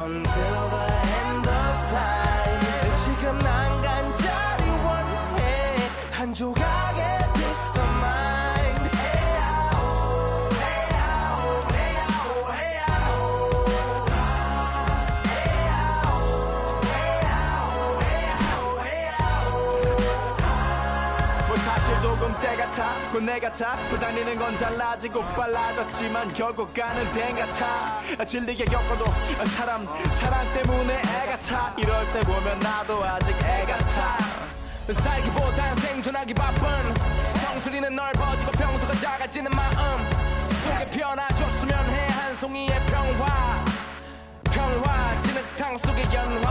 Until the end of time. 지금 난 간절히 원해 한 조각의 peace of mind. 뭐 사실 조금 때 같아 곧 내 같아 또 다니는 건 달라지고 빨라졌지만 결국 가는 데 같아 질리게 겪어도 사랑 때문에 애 같아 이럴 때 보면 나도 아직 애 같아 살기보단 생존하기 바쁜 정수리는 넓어지고 평소가 작아지는 마음 속에 피어나줬으면 해 한 송이의 평화 진흙탕 속의 연화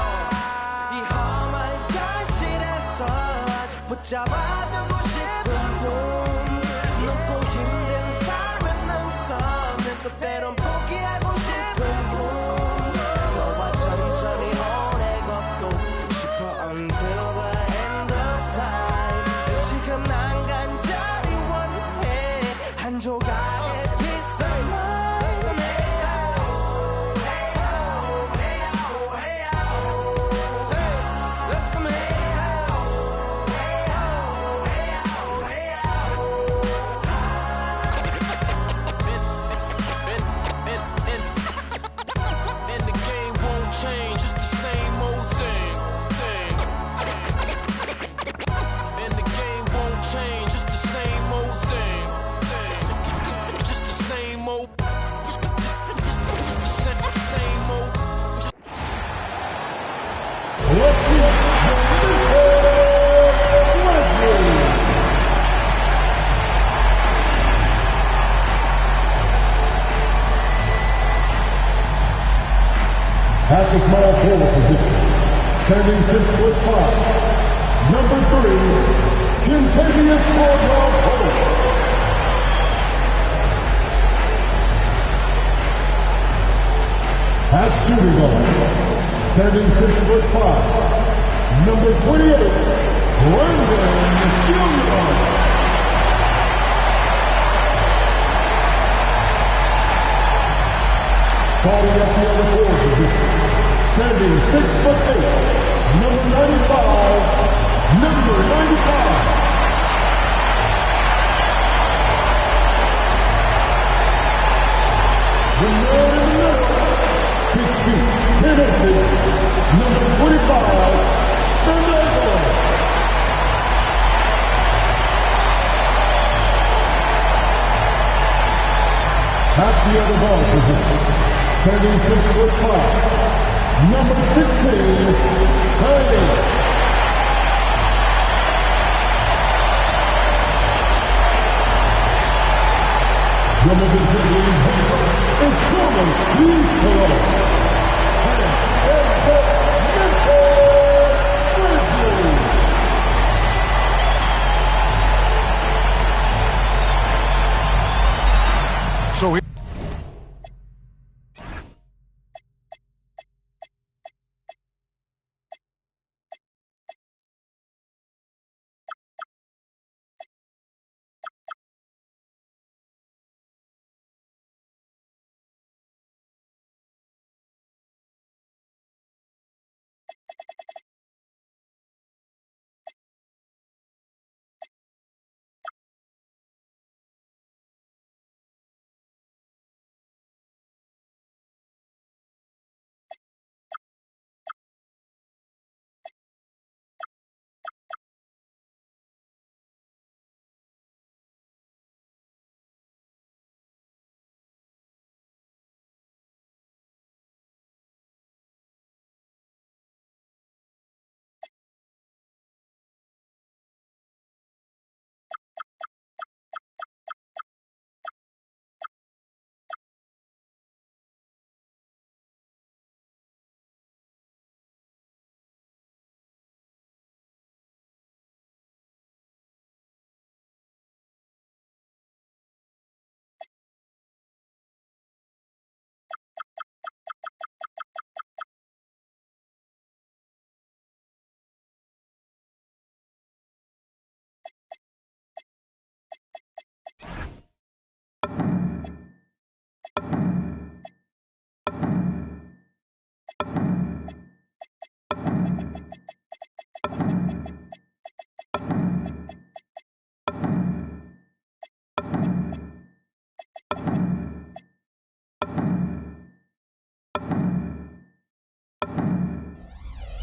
이 험한 현실에서 아직 붙잡아두고 싶은 꿈 높고 힘든 삶은 능선에서 때론 포기하고 싶은 꿈 너와 천천히 오래 걷고 싶어 until the end of time. 지금 난 간절히 원해 한 조각의 peace of mind. Change, it's the same old thing. And the game won't change, it's the same old thing. Just the same old. Just the same old. At the small forward position, standing 6'5", number 3, Contagious Caldwell Pope. At shooting guard, standing 6'5", number 28, Brandon Gilliard. Starting at the other forward position, standing 6'8", number 95, The man in the middle, 6 feet, 10 inches, number 25, Fernando. At the other ball position, standing 6'5", number 16, Hey. One of his Grizzlies is Thomas Grizzlies. So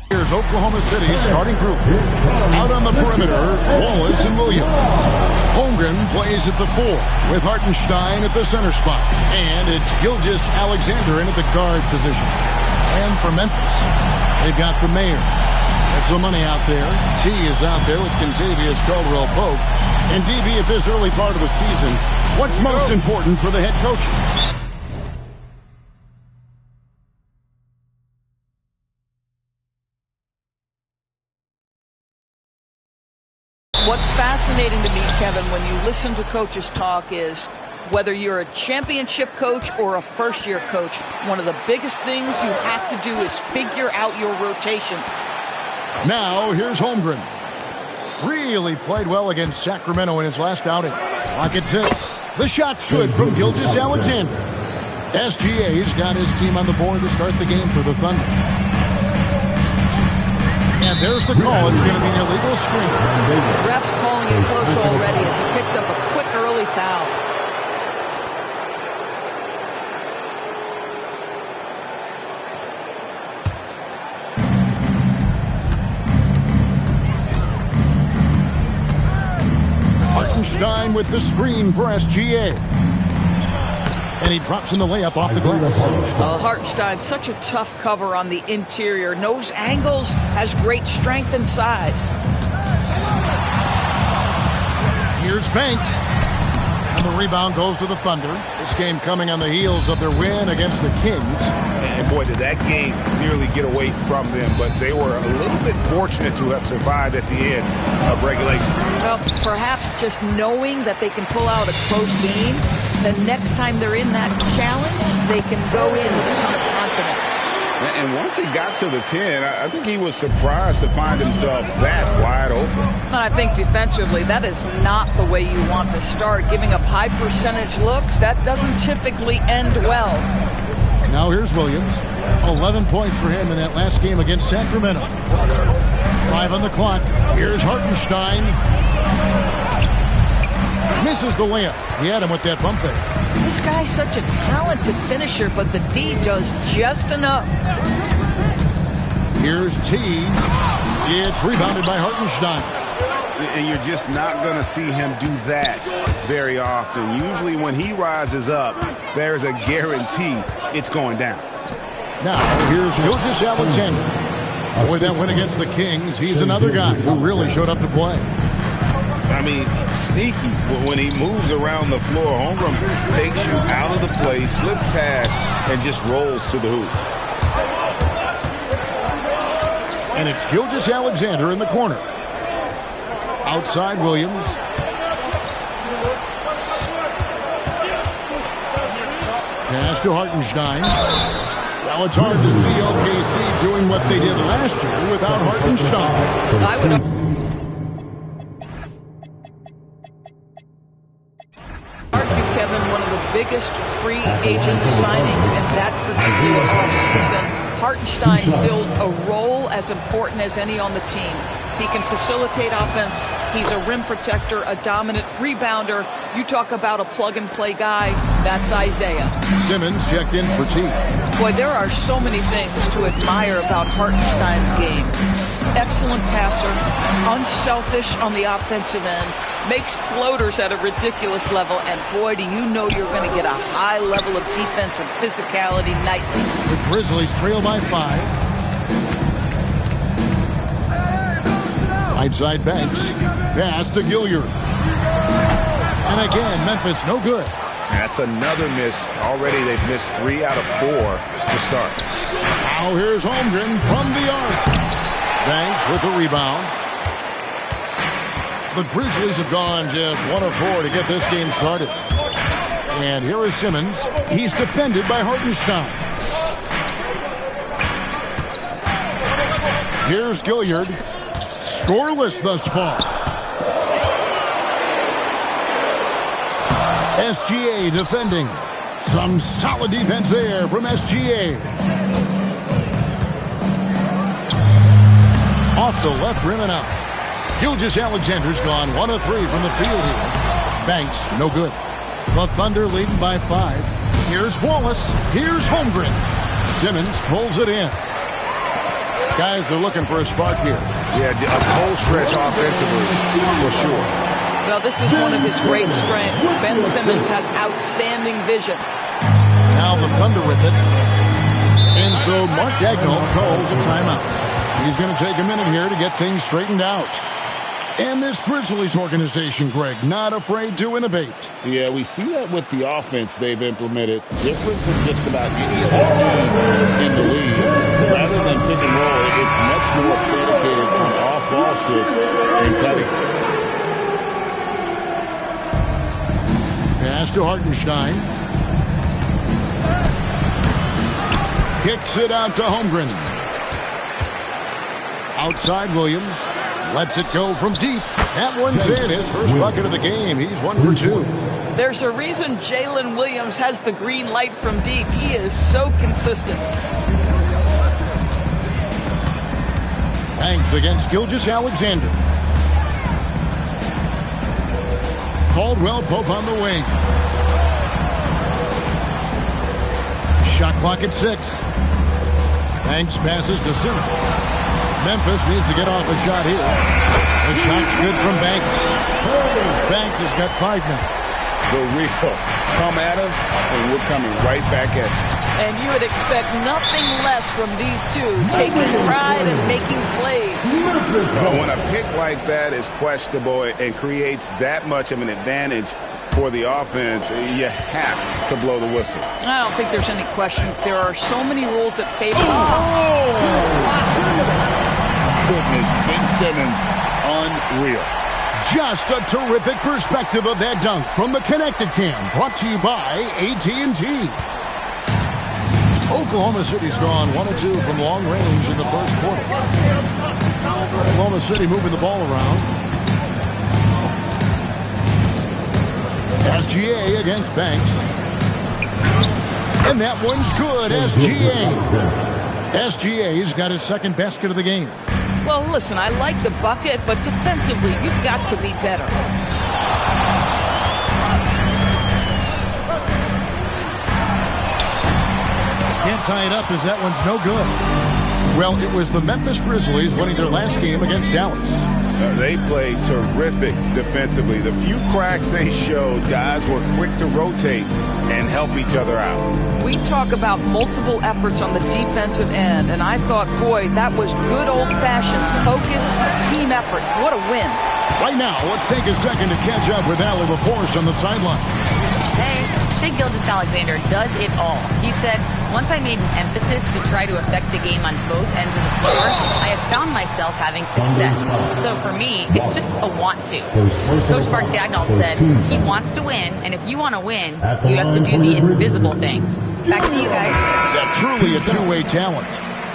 Here's Oklahoma City's starting group. Out on the perimeter, Wallace and Williams. Holmgren plays at the 4 with Hartenstein at the center spot. And it's Gilgeous-Alexander in at the guard position. And for Memphis, they've got the mayor. That's some money out there. T is out there with Kentavious Caldwell-Pope. And DB at this early part of the season, what's most important for the head coach? What's fascinating to me, Kevin, when you listen to coaches talk is whether you're a championship coach or a first-year coach, one of the biggest things you have to do is figure out your rotations. Now, here's Holmgren. Really played well against Sacramento in his last outing. Clock at 6. The shot's good from Gilgeous-Alexander. SGA's got his team on the board to start the game for the Thunder. And there's the call. It's going to be an illegal screen. Ref's calling it close already as he picks up a quick early foul. Hartenstein with the screen for SGA. And he drops in the layup off the glass. Hartenstein, such a tough cover on the interior. Knows angles, has great strength and size. Here's Banks. And the rebound goes to the Thunder. This game coming on the heels of their win against the Kings. And boy, did that game nearly get away from them, but they were a little bit fortunate to have survived at the end of regulation. Well, perhaps just knowing that they can pull out a close game, the next time they're in that challenge, they can go in with a ton of confidence. And once he got to the 10, I think he was surprised to find himself that wide open. I think defensively, that is not the way you want to start. Giving up high percentage looks, that doesn't typically end well. Now here's Williams. 11 points for him in that last game against Sacramento. 5 on the clock. Here's Hartenstein. Misses the layup. He had him with that bump there. This guy's such a talented finisher, but the D does just enough. Here's T. It's rebounded by Hartenstein. And you're just not going to see him do that very often. Usually when he rises up, there's a guarantee it's going down. Now, here's Gilgeous-Alexander. With that win against the Kings, he's another guy who really showed up to play. I mean, sneaky. When he moves around the floor, Holmgren takes you out of the play, slips past, and just rolls to the hoop. And it's Gilgeous-Alexander in the corner. Outside Williams. Pass to Hartenstein. Well, it's hard to see OKC doing what they did last year without Hartenstein. I would argue, Kevin, one of the biggest free agent signings in that particular offseason. Hartenstein fills a role as important as any on the team. He can facilitate offense. He's a rim protector, a dominant rebounder. You talk about a plug-and-play guy, that's Isaiah. Simmons checked in for T. Boy, there are so many things to admire about Hartenstein's game. Excellent passer, unselfish on the offensive end, makes floaters at a ridiculous level, and boy, do you know you're going to get a high level of defensive physicality nightly. The Grizzlies trail by 5. Outside Banks. Pass to Gilliard. And again, Memphis no good. That's another miss. Already they've missed 3 out of 4 to start. Now here's Holmgren from the arc. Banks with the rebound. The Grizzlies have gone just 1 of 4 to get this game started. And here is Simmons. He's defended by Hartenstein. Here's Gilliard. Scoreless thus far. SGA defending. Some solid defense there from SGA. Off the left rim and out. Gilgeous-Alexander's gone 1 of 3 from the field here. Banks, no good. The Thunder leading by 5. Here's Wallace. Here's Holmgren. Simmons pulls it in. Guys are looking for a spark here. Yeah, a cold stretch offensively, for sure. Well, this is one of his great strengths. Ben Simmons has outstanding vision. Now the Thunder with it. And so Mark Daigneault calls a timeout. He's going to take a minute here to get things straightened out. And this Grizzlies organization, Greg, not afraid to innovate. Yeah, we see that with the offense they've implemented. Different than just about any other team in the league. Rather than pick and roll, it's much more predicated on off-ball shifts and cutting. Pass to Hartenstein. Kicks it out to Holmgren. Outside Williams. Lets it go from deep. That one's in. His first bucket of the game. He's 1 for 2. There's a reason Jalen Williams has the green light from deep. He is so consistent. Banks against Gilgeous-Alexander. Caldwell Pope on the wing. Shot clock at 6. Banks passes to Simmons. Memphis needs to get off a shot here. The shot's good from Banks. Banks has got 5 now. The real come at us, and we're coming right back at you. And you would expect nothing less from these two, taking pride and making plays. When a pick like that is questionable and creates that much of an advantage for the offense, you have to blow the whistle. I don't think there's any question. There are so many rules that favor. Goodness, Ben Simmons, unreal. Just a terrific perspective of that dunk from the Connected Cam, brought to you by AT&T. Oklahoma City's gone 1 of 2 from long range in the first quarter. Oklahoma City moving the ball around. SGA against Banks. And that one's good, SGA. SGA's got his second basket of the game. Well, listen, I like the bucket, but defensively, you've got to be better. Can't tie it up as that one's no good. Well, it was the Memphis Grizzlies winning their last game against Dallas. They played terrific defensively. The few cracks they showed, guys were quick to rotate and help each other out. We talk about multiple efforts on the defensive end, and I thought, boy, that was good old-fashioned focus, team effort. What a win. Right now, let's take a second to catch up with Allie LaForce on the sideline. Hey, Shai Gilgeous-Alexander does it all. He said, once I made an emphasis to try to affect the game on both ends of the floor, I have found myself having success. So for me, it's just a want to. Coach Mark Daigneault said, he wants to win, and if you want to win, you have to do the invisible things. Back to you guys. That's truly a two-way talent.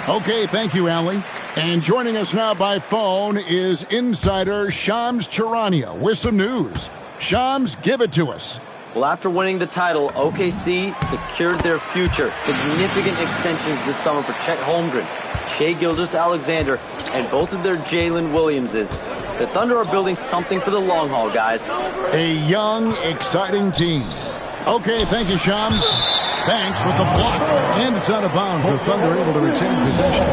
Okay, thank you, Allie. And joining us now by phone is insider Shams Charania with some news. Shams, give it to us. Well, after winning the title, OKC secured their future. Significant extensions this summer for Chet Holmgren, Shai Gilgeous-Alexander, and both of their Jalen Williamses. The Thunder are building something for the long haul, guys. A young, exciting team. Okay, thank you, Shams. Banks with the block. And it's out of bounds. The Thunder able to retain possession.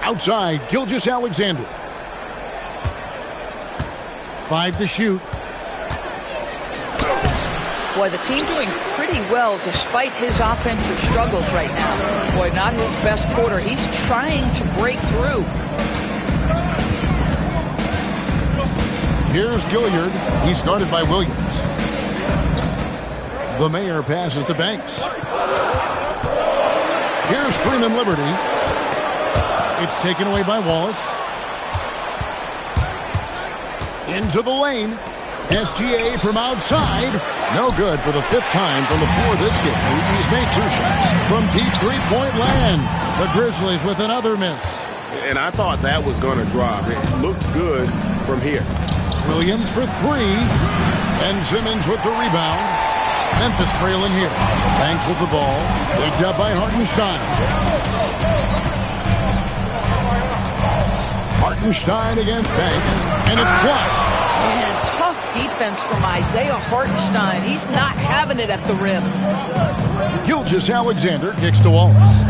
Outside, Gilgeous-Alexander. 5 to shoot. Boy, the team doing pretty well despite his offensive struggles right now. Boy, not his best quarter. He's trying to break through. Here's Gilliard. He's guarded by Williams. The Mayor passes to Banks. Here's Freeman Liberty. It's taken away by Wallace. Into the lane. SGA from outside. No good for the 5th time from the floor this game. He's made 2 shots from deep three-point land. The Grizzlies with another miss. And I thought that was going to drop. It looked good from here. Williams for 3. And Simmons with the rebound. Memphis trailing here. Banks with the ball. Picked up by Hartenstein. Hartenstein against Banks. And it's blocked. And tough defense defense from Isaiah Hartenstein. He's not having it at the rim. Gilgeous-Alexander kicks to Wallace.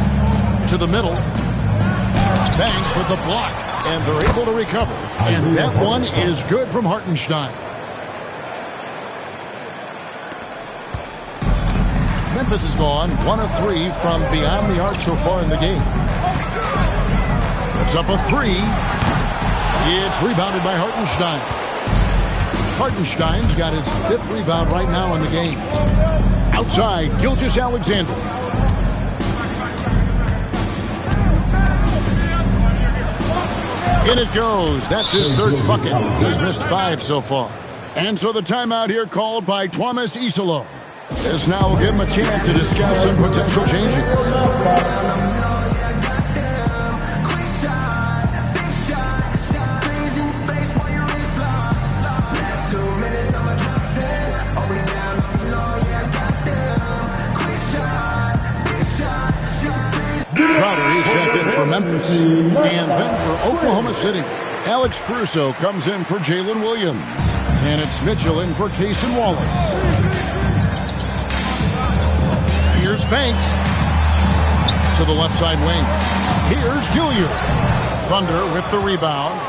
To the middle. Banks with the block, and they're able to recover. And that one is good from Hartenstein. Memphis has gone 1 of 3 from beyond the arc so far in the game. It's up a 3. It's rebounded by Hartenstein. Hartenstein's got his 5th rebound right now in the game. Outside, Gilgeous-Alexander. In it goes. That's his 3rd bucket. He's missed 5 so far. And so the timeout here called by Thomas Isolo. This now will give him a chance to discuss some potential changes. Crowder, he's checked in for Memphis. And then for Oklahoma City, Alex Caruso comes in for Jalen Williams. And it's Mitchell in for Cason Wallace. Here's Banks. To the left side wing. Here's Gilliard. Thunder with the rebound.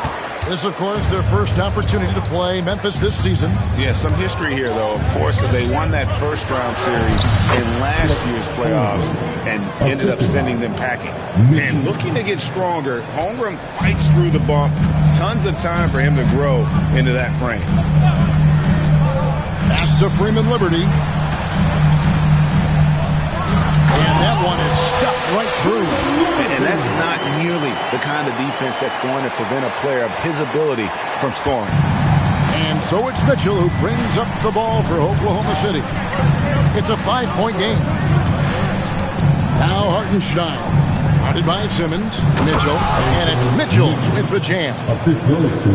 This, of course, their first opportunity to play Memphis this season. Yeah, some history here, though. Of course, they won that first-round series in last year's playoffs and ended up sending them packing. And looking to get stronger, Holmgren fights through the bump. Tons of time for him to grow into that frame. Pass to Freeman Liberty. And that one is stuffed right through. And that's not nearly the kind of defense that's going to prevent a player of his ability from scoring. And so it's Mitchell who brings up the ball for Oklahoma City. It's a 5-point game. Now Hartenstein. Guarded by Simmons. Mitchell. And it's Mitchell with the jam.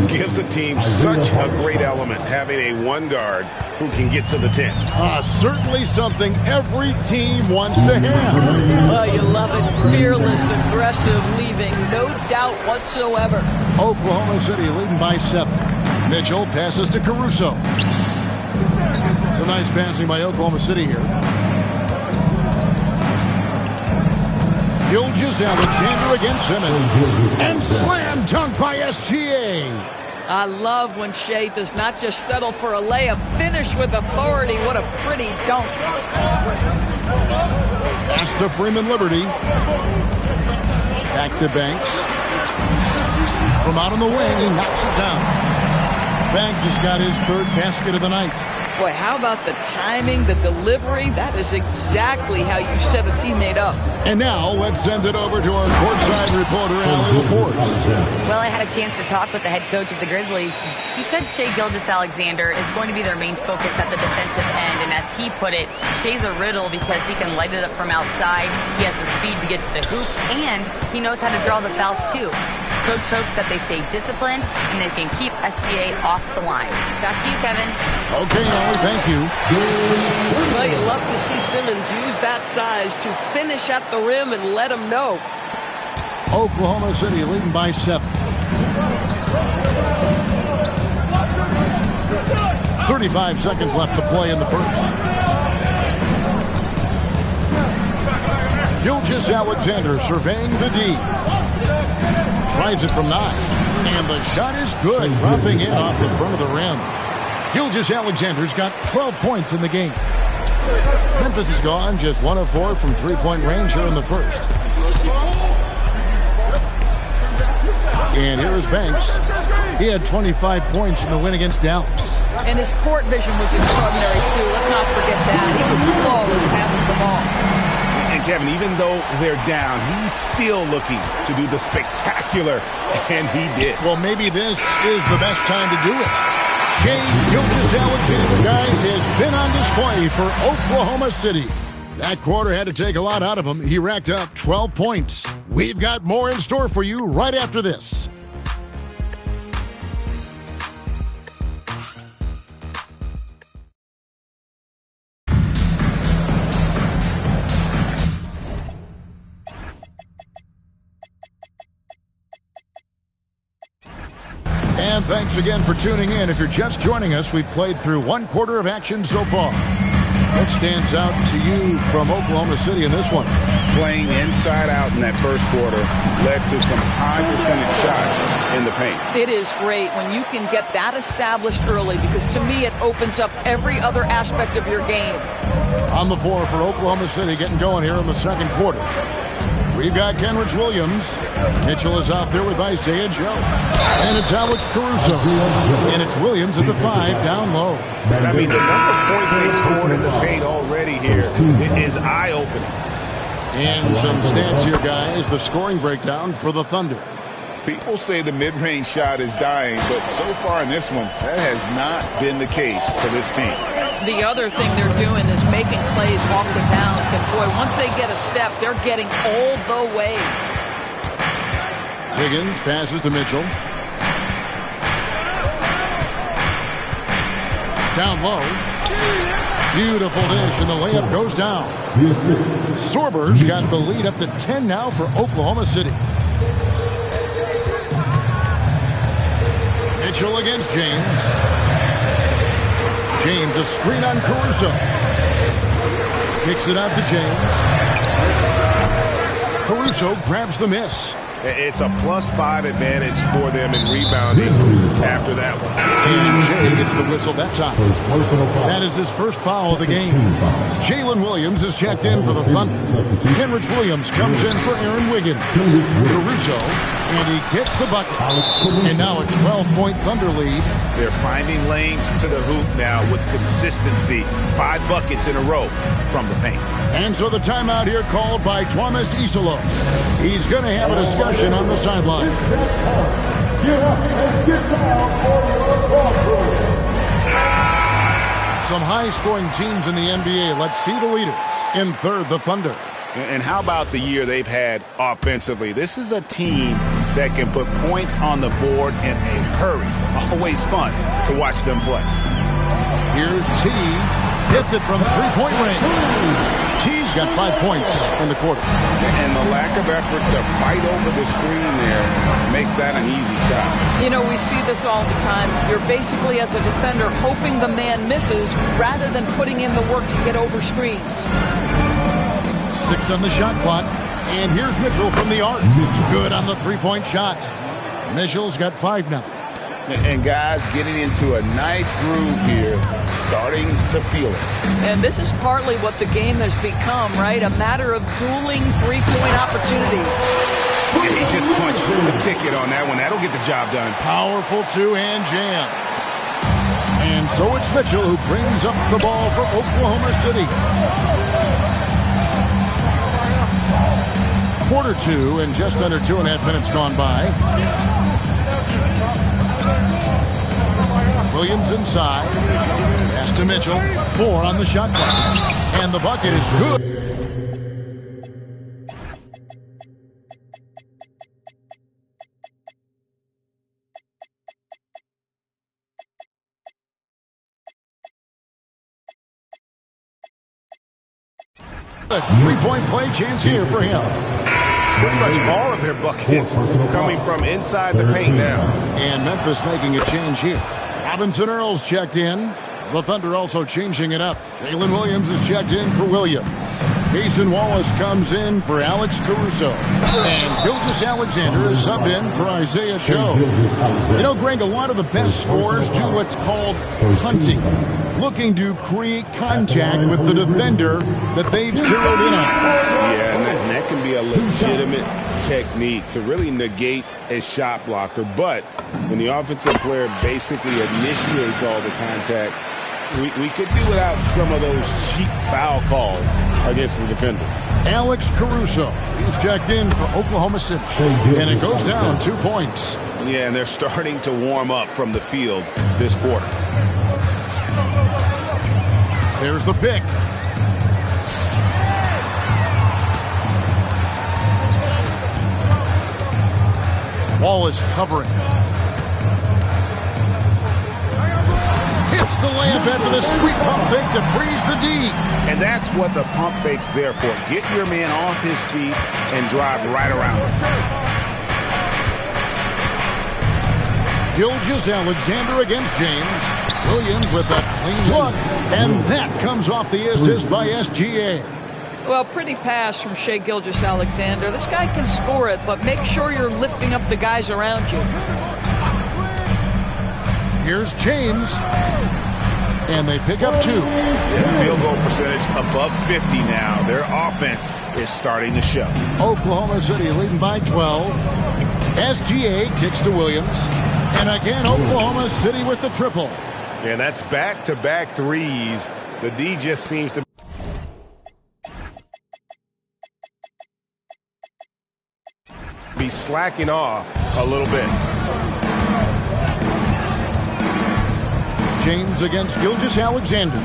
Gives the team such a great element having a one guard who can get to the 10. Certainly something every team wants to have. Oh, you love it. Fearless, aggressive, leaving no doubt whatsoever. Oklahoma City leading by 7. Mitchell passes to Caruso. Some nice passing by Oklahoma City here. Gilgeous-Alexander against Simmons. And slam dunk by SGA. I love when Shea does not just settle for a layup, finish with authority. What a pretty dunk. Pass to Freeman Liberty. Back to Banks. From out on the wing, he knocks it down. Banks has got his 3rd basket of the night. Boy, how about the timing, the delivery? That is exactly how you set a teammate up. And now, let's send it over to our courtside reporter, Allie LaForce. Well, I had a chance to talk with the head coach of the Grizzlies. He said Shai Gilgeous-Alexander is going to be their main focus at the defensive end. And as he put it, Shai's a riddle because he can light it up from outside. He has the speed to get to the hoop, and he knows how to draw the fouls, too. Coach hopes that they stay disciplined and they can keep SGA off the line. Back to you, Kevin. Okay, Allie, thank you. Well, you love to see Simmons use that size to finish at the rim and let him know. Oklahoma City leading by 7. 35 seconds left to play in the first. Gilgeous-Alexander surveying the D. Tries it from 9. And the shot is good, dropping in off the front of the rim. Gilgeous-Alexander's got 12 points in the game. Memphis is gone, just 1 of 4 from 3-point range here in the first. And here is Banks. He had 25 points in the win against Dallas. And his court vision was extraordinary, too. Let's not forget that. He was flawless passing the ball. And Kevin, even though they're down, he's still looking to do the spectacular, and he did. Well, maybe this is the best time to do it. Shai Gilgeous-Alexander, guys, has been on display for Oklahoma City. That quarter had to take a lot out of him. He racked up 12 points. We've got more in store for you right after this. And thanks again for tuning in. If you're just joining us, we've played through one quarter of action so far. What stands out to you from Oklahoma City in this one? Playing inside out in that first quarter led to some high percentage shots in the paint. It is great when you can get that established early, because to me it opens up every other aspect of your game. On the floor for Oklahoma City, getting going here in the second quarter. We've got Kenrich Williams. Mitchell is out there with Isaiah Joe. And it's Alex Caruso. And it's Williams at the 5 down low. I mean, the number of points they've scored in the paint already here is eye-opening. And some stats here, guys. The scoring breakdown for the Thunder. People say the mid-range shot is dying, but so far in this one, that has not been the case for this team. The other thing they're doing is making plays off the bounce. And, boy, once they get a step, they're getting all the way. Higgins passes to Mitchell. Down low. Beautiful dish, and the layup goes down. Sorber's got the lead up to 10 now for Oklahoma City. Mitchell against James. James, a screen on Caruso. Kicks it out to James. Caruso grabs the miss. It's a +5 advantage for them in rebounding after that one. And Jay gets the whistle that time. That is his first foul of the game. Jalen Williams is checked in for the Thunder. Kenrich Williams comes in for Aaron Wiggins. Caruso, and he gets the bucket. And now a 12-point Thunder lead. They're finding lanes to the hoop now with consistency. 5 buckets in a row from the paint. And so the timeout here called by Thomas Isolo. He's going to have a discussion on the sideline. Get up and get down for your ball. Some high-scoring teams in the NBA. Let's see the leaders. In third, the Thunder. And how about the year they've had offensively? This is a team that can put points on the board in a hurry. Always fun to watch them play. Here's T. Hits it from three-point range. T's got 5 points in the quarter. And the lack of effort to fight over the screen there makes that an easy shot. You know, we see this all the time. You're basically, as a defender, hoping the man misses rather than putting in the work to get over screens. 6 on the shot clock. And here's Mitchell from the arc. Good on the three-point shot. Mitchell's got 5 now. And guys getting into a nice groove here, starting to feel it. And this is partly what the game has become, right? A matter of dueling three-point opportunities. Yeah, he just punched the ticket on that one. That'll get the job done. Powerful two-hand jam. And so it's Mitchell who brings up the ball for Oklahoma City. Quarter 2 and just under 2.5 minutes gone by. Williams inside. Pass to Mitchell. 4 on the shot clock. And the bucket is good. A three-point play chance here for him. Pretty much all of their buckets coming from inside the paint now. And Memphis making a change here. Robinson Earls checked in. The Thunder also changing it up. Jalen Williams is checked in for Williams. Mason Wallace comes in for Alex Caruso. And Gilgeous Alexander is subbed in for Isaiah Joe. You know, Greg, a lot of the best scorers do what's called hunting. Looking to create contact with the defender that they've zeroed in on. Yeah, and that can be a legitimate technique to really negate a shot blocker. But when the offensive player basically initiates all the contact, we could do without some of those cheap foul calls against the defenders. Alex Caruso, he's checked in for Oklahoma City. And it goes down 2 points. Yeah, and they're starting to warm up from the field this quarter. There's the pick. Wallace covering. Hits the layup after the sweet pump fake to freeze the D. And that's what the pump fake's there for. Get your man off his feet and drive right around him. Gilgeous Alexander against James. Williams with a clean look. And that comes off the assist by SGA. Well, pretty pass from Shai Gilgeous-Alexander. This guy can score it, but make sure you're lifting up the guys around you. Here's James. And they pick up 2. Their field goal percentage above 50 now. Their offense is starting to show. Oklahoma City leading by 12. SGA kicks to Williams. And again, Oklahoma City with the triple. And that's back-to-back threes. The D just seems to be slacking off a little bit. James against Gilgeous-Alexander.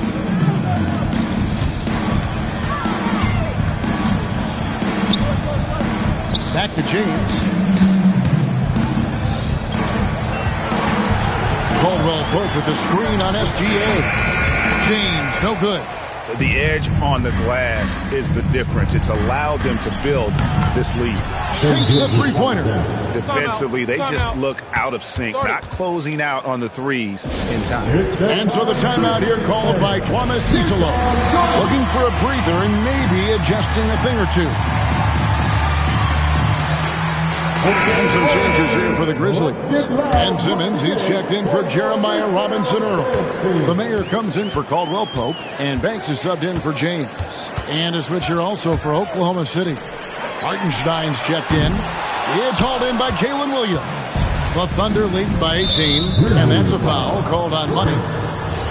Back to James. Caldwell Pope with the screen on SGA. James, no good. The edge on the glass is the difference. It's allowed them to build this lead. Sinks the three-pointer. Defensively, they just look out of sync, not closing out on the threes in time. And so the timeout here called by Thomas Isolo. Looking for a breather and maybe adjusting a thing or two. And some changes here for the Grizzlies. And Simmons, he's checked in for Jeremiah Robinson Earl. The mayor comes in for Caldwell Pope, and Banks is subbed in for James. And a switch here also for Oklahoma City. Hartenstein's checked in. It's hauled in by Jalen Williams. The Thunder lead by 18, and that's a foul called on Money.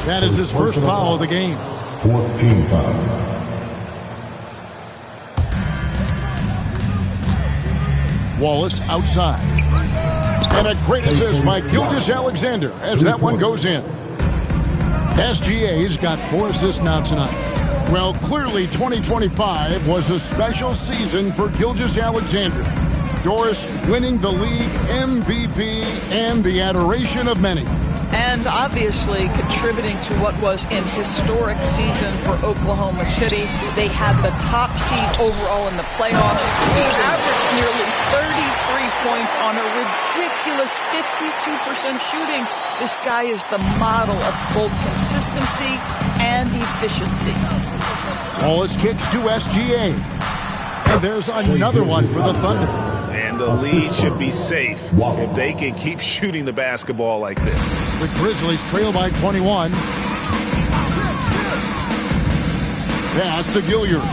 That is his first foul of the game. 14 foul. Wallace outside. And a great assist by Gilgeous-Alexander as that one goes in. SGA's got 4 assists now tonight. Well, clearly 2025 was a special season for Gilgeous-Alexander. Doris winning the league MVP and the adoration of many. And obviously contributing to what was an historic season for Oklahoma City. They had the top seed overall in the playoffs. He averaged nearly 33 points on a ridiculous 52% shooting. This guy is the model of both consistency and efficiency. Wallace kicks to SGA. And there's another one for the Thunder. And the lead should be safe if they can keep shooting the basketball like this. The Grizzlies trail by 21. Pass to Gilliard.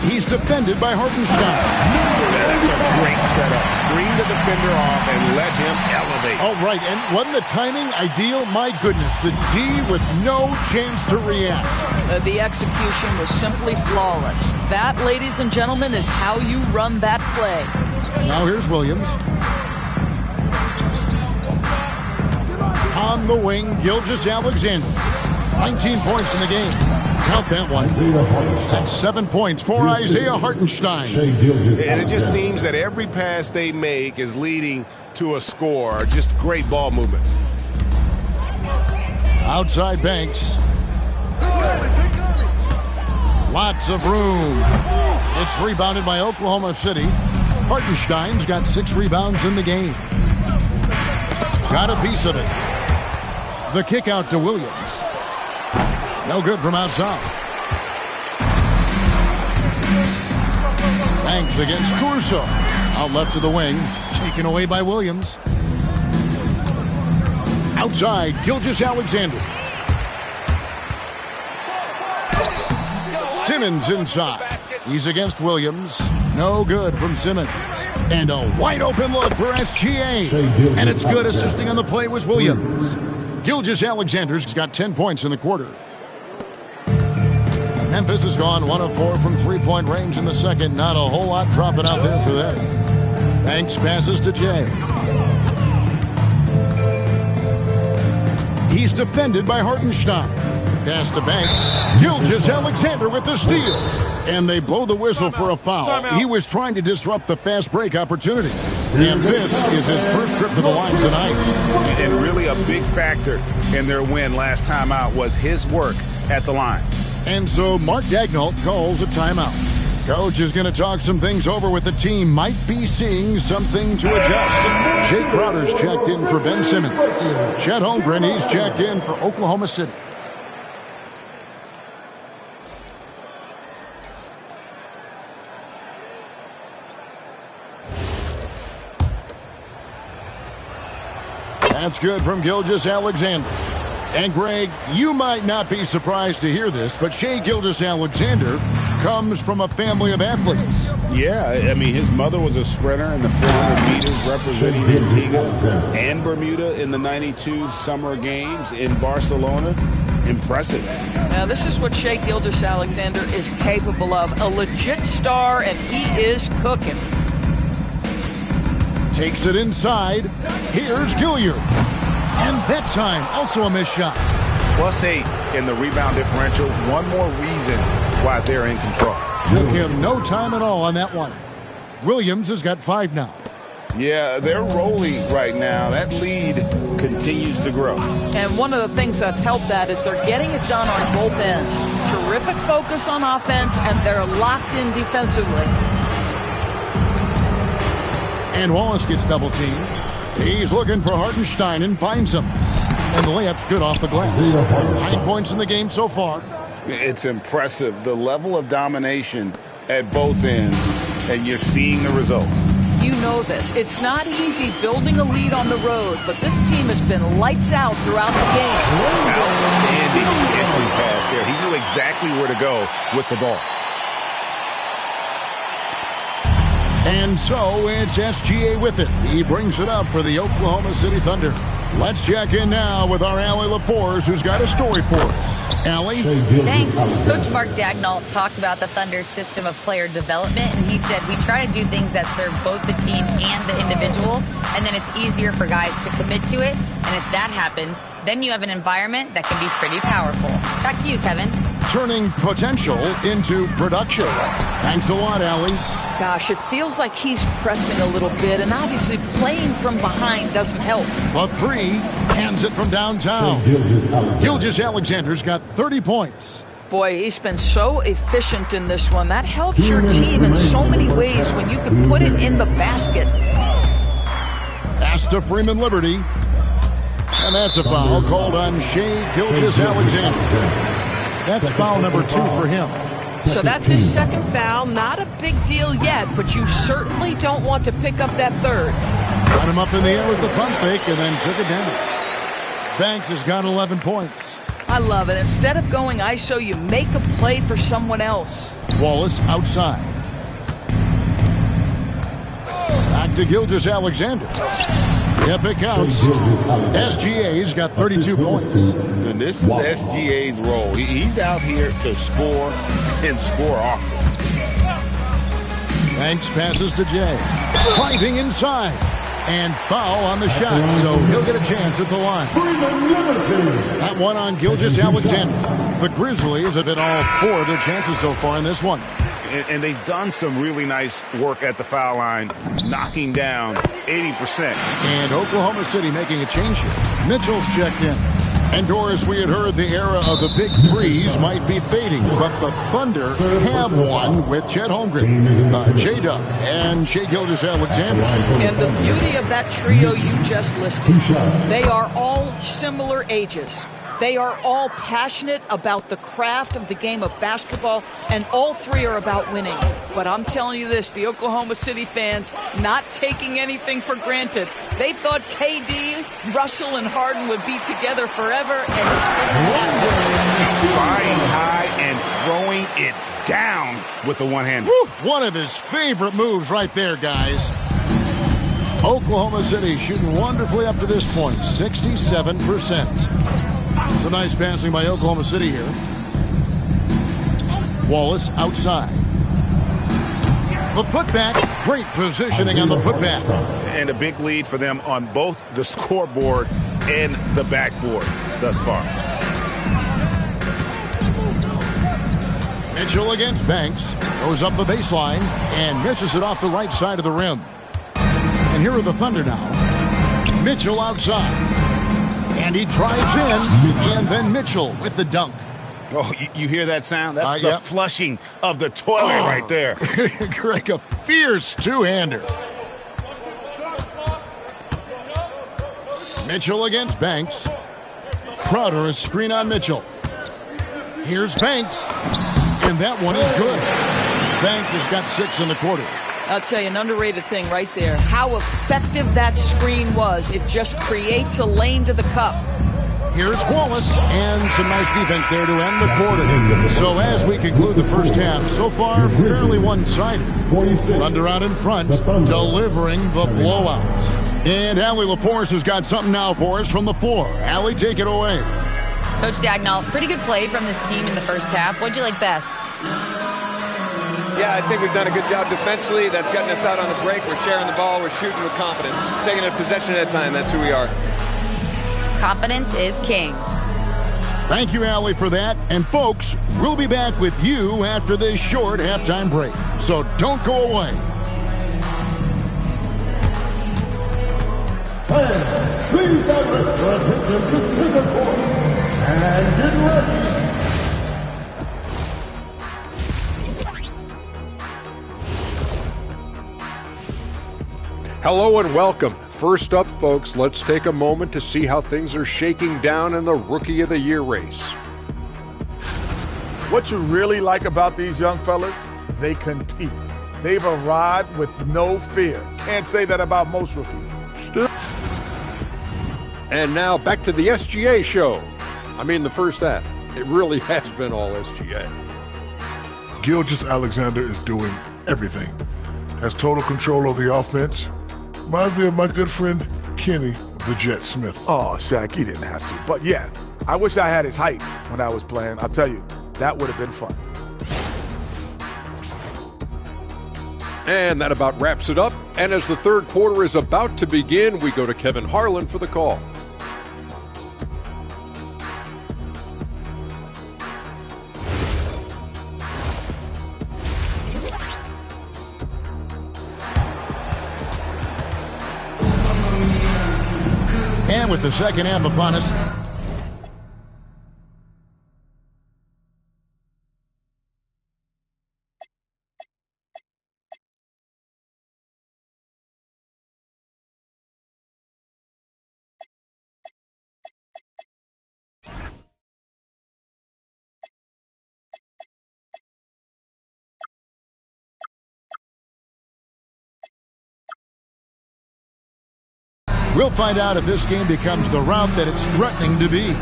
He's defended by Hartenstein. That's a great setup. Screen the defender off and let him elevate. All right, and wasn't the timing ideal? My goodness, the D with no chance to react. The execution was simply flawless. That, ladies and gentlemen, is how you run that play. Now here's Williams. On the wing, Gilgeous-Alexander. 19 points in the game. Count that one. That's 7 points for Isaiah Hartenstein. And it just seems that every pass they make is leading to a score. Just great ball movement. Outside Banks. Lots of room. It's rebounded by Oklahoma City. Hartenstein's got 6 rebounds in the game. Got a piece of it. The kick out to Williams. No good from outside. Banks against Caruso. Out left to the wing. Taken away by Williams. Outside, Gilgeous-Alexander. Simmons inside. He's against Williams. No good from Simmons. And a wide open look for SGA. And it's good. Assisting on the play was Williams. Gilgeous-Alexander's got 10 points in the quarter. Memphis has gone 1 of 4 from three-point range in the second. Not a whole lot dropping out there for them. Banks passes to Jay. He's defended by Hartenstein. Pass to Banks. Gilgeous-Alexander with the steal. And they blow the whistle for a foul. He was trying to disrupt the fast break opportunity. And this is his first trip to the line tonight. And really a big factor in their win last time out was his work at the line. And so Mark Daigneault calls a timeout. Coach is going to talk some things over with the team. Might be seeing something to adjust. Jay Crowder's checked in for Ben Simmons. Chet Holmgren, he's checked in for Oklahoma City. That's good from Gilgeous-Alexander. And Greg, you might not be surprised to hear this, but Shai Gilgeous-Alexander comes from a family of athletes. Yeah, I mean, his mother was a sprinter in the 400 meters representing Antigua and Bermuda in the 92 Summer Games in Barcelona. Impressive. Now, this is what Shai Gilgeous-Alexander is capable of. A legit star, and he is cooking. Takes it inside. Here's Gilliard. And that time, also a missed shot. +8 in the rebound differential. One more reason why they're in control. Took him no time at all on that one. Williams has got 5 now. Yeah, they're rolling right now. That lead continues to grow. And one of the things that's helped that is they're getting it done on both ends. Terrific focus on offense, and they're locked in defensively. And Wallace gets double teamed. He's looking for Hartenstein and finds him. And the layup's good off the glass. 9 points in the game so far. It's impressive, the level of domination at both ends, and you're seeing the results. You know this. It's not easy building a lead on the road, but this team has been lights out throughout the game. Outstanding entry pass there. He knew exactly where to go with the ball. And so it's SGA with it. He brings it up for the Oklahoma City Thunder. Let's check in now with our Allie LaForce, who's got a story for us. Allie? Thanks. Coach Mark Dagnall talked about the Thunder's system of player development, and he said, we try to do things that serve both the team and the individual, and then it's easier for guys to commit to it. And if that happens, then you have an environment that can be pretty powerful. Back to you, Kevin. Turning potential into production. Thanks a lot, Allie. Gosh, it feels like he's pressing a little bit, and obviously playing from behind doesn't help. The 3 hands it from downtown. Gilgeous-Alexander's got 30 points. Boy, he's been so efficient in this one. That helps your team in so many ways when you can put it in the basket. Pass to Freeman Liberty. And that's a foul called on Shai Gilgeous-Alexander. That's foul number 2 for him. So that's his second foul. Not a big deal yet, but you certainly don't want to pick up that third. Got him up in the air with the pump fake and then took it down. Banks has got 11 points. I love it. Instead of going ISO, you make a play for someone else. Wallace outside. Back to Gilgeous-Alexander. Yep, it counts. SGA's got 32 points. And this is SGA's role. He's out here to score and score often. Banks passes to Jay. Fighting inside. And foul on the shot, so he'll get a chance at the line. That one on Gilgeous-Alexander. The Grizzlies have hit all 4 of their chances so far in this one. And they've done some really nice work at the foul line, knocking down 80%. And Oklahoma City making a change here. Mitchell's checked in. And Doris, we had heard the era of the big threes might be fading, but the Thunder have one with Chet Holmgren, J-Dub, and Shai Gilgeous-Alexander. And the beauty of that trio you just listed, they are all similar ages. They are all passionate about the craft of the game of basketball, and all 3 are about winning. But I'm telling you this, the Oklahoma City fans not taking anything for granted. They thought KD, Russell, and Harden would be together forever, and flying high and throwing it down with the one-hander. One of his favorite moves right there, guys. Oklahoma City shooting wonderfully up to this point, 67%. It's a nice passing by Oklahoma City here. Wallace outside. The putback, great positioning on the putback. And a big lead for them on both the scoreboard and the backboard thus far. Mitchell against Banks. Goes up the baseline and misses it off the right side of the rim. And here are the Thunder now. Mitchell outside. And he drives in, and then Mitchell with the dunk. Oh, you hear that sound? That's the flushing of the toilet right there. Greg, a fierce two-hander. Mitchell against Banks. Crowder, a screen on Mitchell. Here's Banks, and that one is good. Banks has got 6 in the quarter. I'll tell you, an underrated thing right there. How effective that screen was. It just creates a lane to the cup. Here's Wallace, and some nice defense there to end the quarter. So as we conclude the first half, so far fairly one-sided. Thunder out in front, delivering the blowout. And Allie LaForce has got something now for us from the floor. Allie, take it away. Coach Dagnall, pretty good play from this team in the first half. What'd you like best? Yeah, I think we've done a good job defensively. That's gotten us out on the break. We're sharing the ball. We're shooting with confidence. Taking a possession at a time. That's who we are. Confidence is king. Thank you, Allie, for that. And folks, we'll be back with you after this short halftime break. So don't go away. Please direct your attention to center court and get ready. Hello and welcome. First up, folks, let's take a moment to see how things are shaking down in the Rookie of the Year race. What you really like about these young fellas, they compete. They've arrived with no fear. Can't say that about most rookies. Still. And now back to the SGA show. I mean, the first half. It really has been all SGA. Gilgeous-Alexander is doing everything. Has total control of the offense. Reminds me of my good friend Kenny, the Jet Smith. Oh, Shaq, he didn't have to. But yeah, I wish I had his height when I was playing. I'll tell you, that would have been fun. And that about wraps it up. And as the third quarter is about to begin, we go to Kevin Harlan for the call. And with the second half upon us, we'll find out if this game becomes the route that it's threatening to be.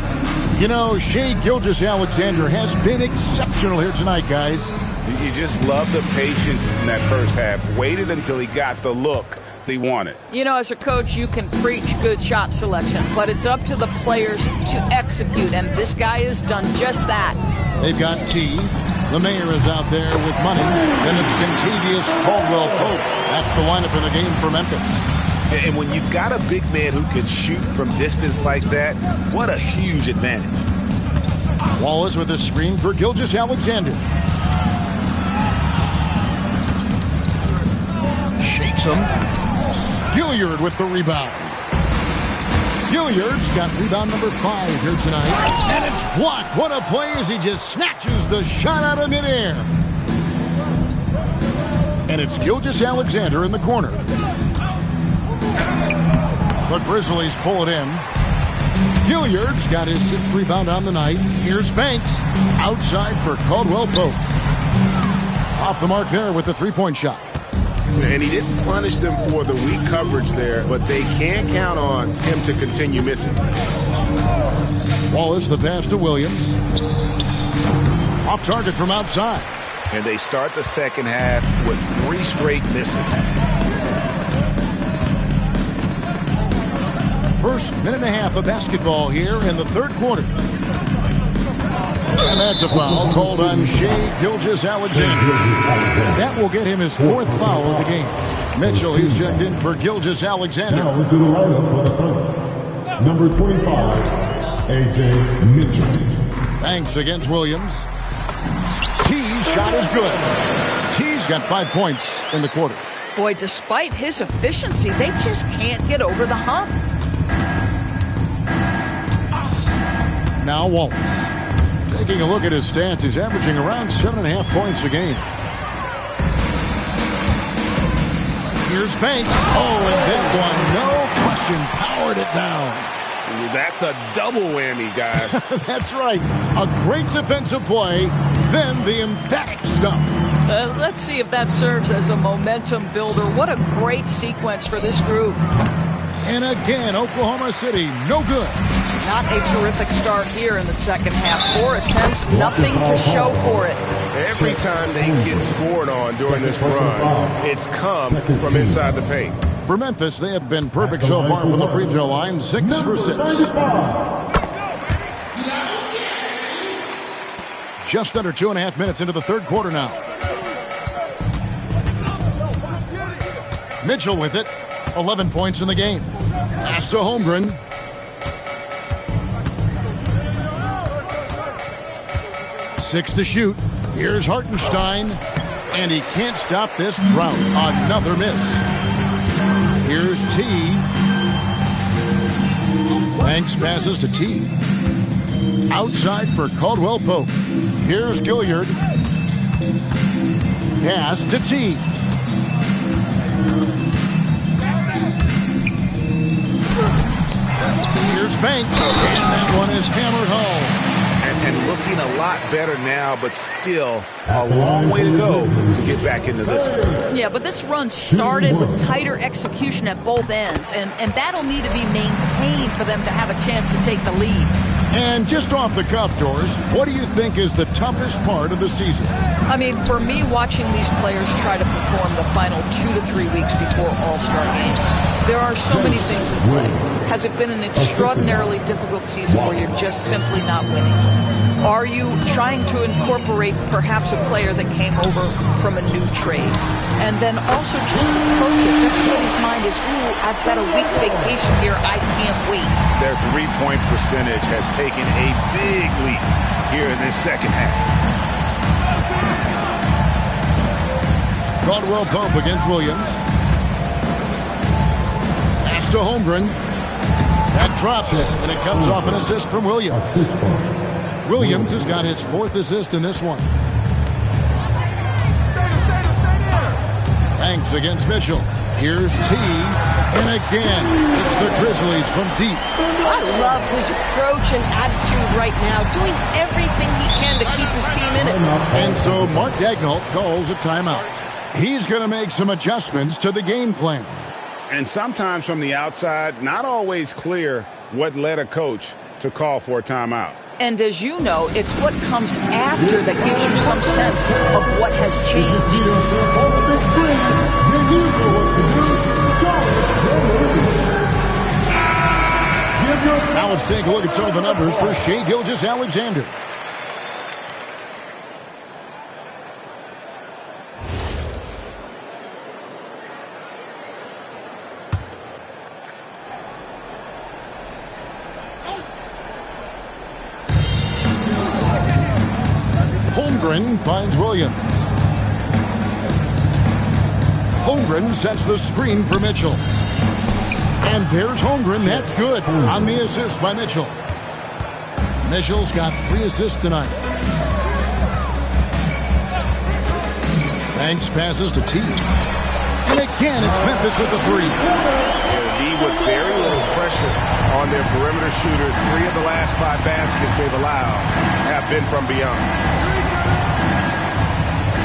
You know, Shai Gilgeous-Alexander has been exceptional here tonight, guys. You just love the patience in that first half. Waited until he got the look he wanted. You know, as a coach, you can preach good shot selection, but it's up to the players to execute, and this guy has done just that. They've got T. The mayor is out there with money. Then it's Contavious Caldwell-Pope. That's the lineup in the game for Memphis. And when you've got a big man who can shoot from distance like that, what a huge advantage. Wallace with a screen for Gilgeous-Alexander. Shakes him. Gilliard with the rebound. Gilliard's got rebound number 5 here tonight. And it's blocked. What a play as he just snatches the shot out of midair. And it's Gilgeous-Alexander in the corner. The Grizzlies pull it in. Gilliard's got his 6th rebound on the night. Here's Banks. Outside for Caldwell-Pope. Off the mark there with the three-point shot. And he didn't punish them for the weak coverage there, but they can't count on him to continue missing. Wallace, the pass to Williams. Off target from outside. And they start the second half with 3 straight misses. First minute and a half of basketball here in the third quarter. And that's a foul called on Shai Gilgeous-Alexander. That will get him his 4th foul of the game. Mitchell, he's checked in for Gilgeous-Alexander. Now into the lineup for the Thunder. Number 25, A.J. Mitchell. Banks against Williams. T's shot is good. T's got 5 points in the quarter. Boy, despite his efficiency, they just can't get over the hump. Now Wallace. Take Taking a look at his stats, he's averaging around 7.5 points a game. Here's Banks. Oh, and that one, no question, powered it down. That's a double whammy, guys. That's right. A great defensive play, then the emphatic stuff. Let's see if that serves as a momentum builder. What a great sequence for this group. And again, Oklahoma City, no good. Not a terrific start here in the second half. 4 attempts, nothing to show for it. Every time they get scored on during this run, it's come from inside the paint. For Memphis, they have been perfect so far from the free throw line, 6 for 6. Just under 2.5 minutes into the third quarter now. Mitchell with it, 11 points in the game. Pass to Holmgren. Six to shoot. Here's Hartenstein, and he can't stop this drought. Another miss. Here's T. Banks passes to T. Outside for Caldwell Pope. Here's Gilliard. Pass to T. Here's Banks, and that one is hammered home. And looking a lot better now, but still a long way to go to get back into this one. Yeah, but this run started with tighter execution at both ends, and that'll need to be maintained for them to have a chance to take the lead. And just off the cuff, Doris, what do you think is the toughest part of the season? I mean, for me, watching these players try to perform the final 2 to 3 weeks before All-Star games, there are so many things in play. Has it been an extraordinarily difficult season where you're just simply not winning? Are you trying to incorporate perhaps a player that came over from a new trade? And then also just the focus. Everybody's mind is, ooh, I've got a week vacation here. I can't wait. Their three-point percentage has taken a big leap here in this second half. Caldwell Pope against Williams. Pass to Holmgren. That drops, and it comes off an assist from Williams. Williams has got his 4th assist in this one. Banks against Mitchell. Here's T. And again, it's the Grizzlies from deep. I love his approach and attitude right now, doing everything he can to keep his team in it. And so Mark Daigneault calls a timeout. He's going to make some adjustments to the game plan. And sometimes from the outside, not always clear what led a coach to call for a timeout. And as you know, it's what comes after that gives you some sense of what has changed. Now let's take a look at some of the numbers for Shai Gilgeous-Alexander. Holmgren finds Williams. Holmgren sets the screen for Mitchell. And there's Holmgren. That's good on the assist by Mitchell. Mitchell's got 3 assists tonight. Banks passes to T. And again, it's Memphis with the 3. D with very little pressure on their perimeter shooters. 3 of the last 5 baskets they've allowed have been from beyond.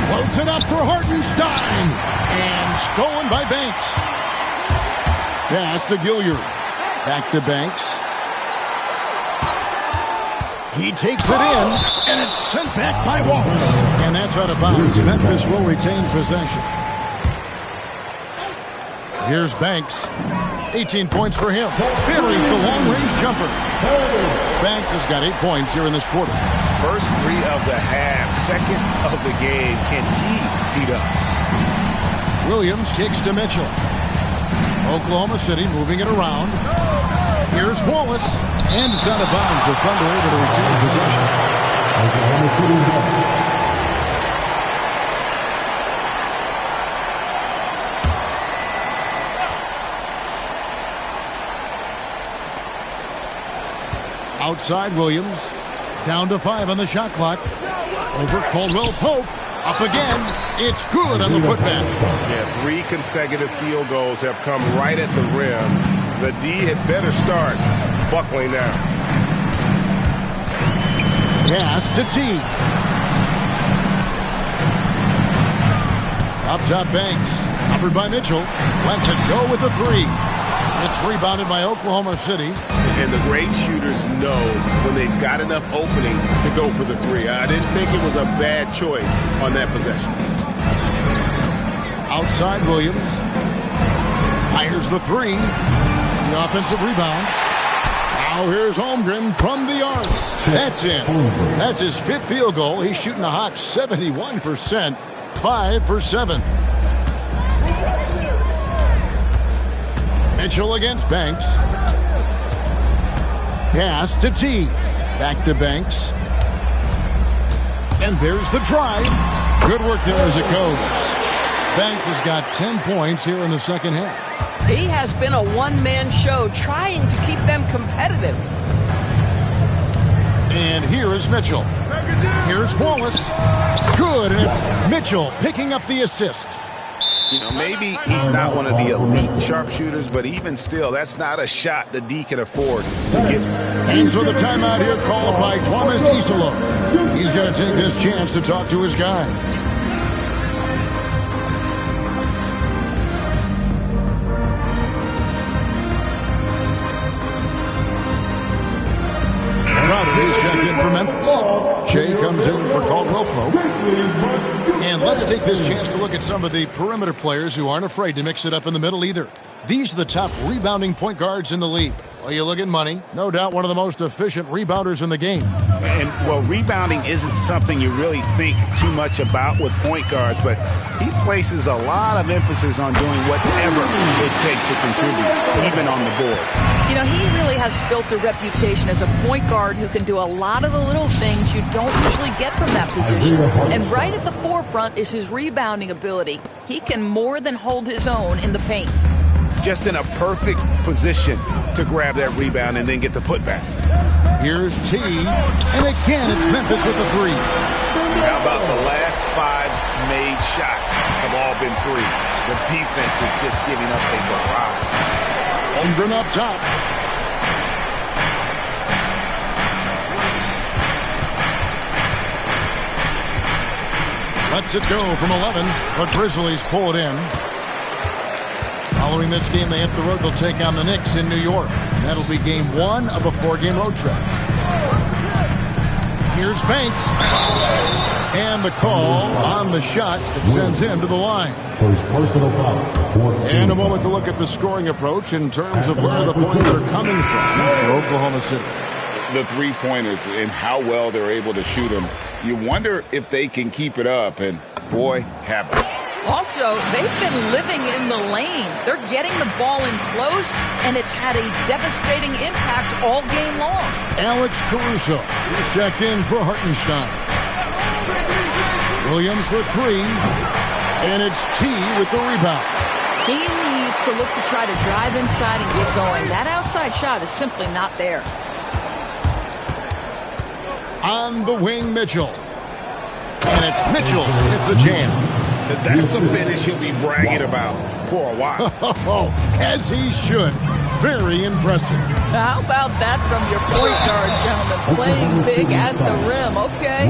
Floats it up for Hartenstein. And stolen by Banks. Pass to Gilliard. Back to Banks. He takes it in, and it's sent back by Wallace. And that's out of bounds. Memphis will retain possession. Here's Banks. 18 points for him. Buries the long-range jumper. Banks has got 8 points here in this quarter. First 3 of the half, second of the game. Can he beat up? Williams kicks to Mitchell. Oklahoma City moving it around. Here's Wallace. And it's out of bounds. The Thunder able to retain possession. Oklahoma City. Outside Williams. Down to 5 on the shot clock. Over Caldwell Pope. Up again. It's good on the putback. Yeah, 3 consecutive field goals have come right at the rim. The D had better start buckling down. Pass to T. Up top Banks. Covered by Mitchell. Lets it go with the 3. It's rebounded by Oklahoma City. And the great shooters know when they've got enough opening to go for the 3. I didn't think it was a bad choice on that possession. Outside Williams. Fires the 3. The offensive rebound. Now here's Holmgren from the arc. That's in. That's his 5th field goal. He's shooting a hot 71%. 5 for 7. Mitchell against Banks. Pass to T. Back to Banks. And there's the drive. Good work there as it goes. Banks has got 10 points here in the second half. He has been a one-man show trying to keep them competitive. And here is Mitchell. Here's Wallace. Good, and it's Mitchell picking up the assist. You know, maybe he's not one of the elite sharpshooters, but even still, that's not a shot the D can afford to get. And so the timeout here called by Thomas Isolo. He's going to take this chance to talk to his guy. Crowder checked in for Memphis. Shea comes in for Caldwell Pope. And let's take this chance to look at some of the perimeter players who aren't afraid to mix it up in the middle either. These are the top rebounding point guards in the league. Well, you look at money, no doubt one of the most efficient rebounders in the game. And, well, rebounding isn't something you really think too much about with point guards, but he places a lot of emphasis on doing whatever it takes to contribute, even on the board. You know, he really has built a reputation as a point guard who can do a lot of the little things you don't usually get from that position. And right at the forefront is his rebounding ability. He can more than hold his own in the paint. Just in a perfect position to grab that rebound and then get the putback. Here's T, and again it's Memphis with the 3. How about the last 5 made shots have all been threes? The defense is just giving up a barrage. Holmgren up top. Lets it go from 11. The Grizzlies pull it in. Following this game, they hit the road. They'll take on the Knicks in New York. That'll be game 1 of a 4-game road trip. Here's Banks. And the call on the shot that sends him to the line. First personal foul. And a moment to look at the scoring approach in terms of where the points are coming from for Oklahoma City. The 3-pointers and how well they're able to shoot them. You wonder if they can keep it up, and boy, have they. Also, they've been living in the lane. They're getting the ball in close, and it's had a devastating impact all game long. Alex Caruso is checked in for Hartenstein. Williams for 3, and it's T with the rebound. He needs to look to try to drive inside and get going. That outside shot is simply not there. On the wing, Mitchell. And it's Mitchell with the jam. That's a finish he'll be bragging about for a while. As he should. Very impressive. How about that from your point guard, gentlemen? Playing big at the rim. Okay.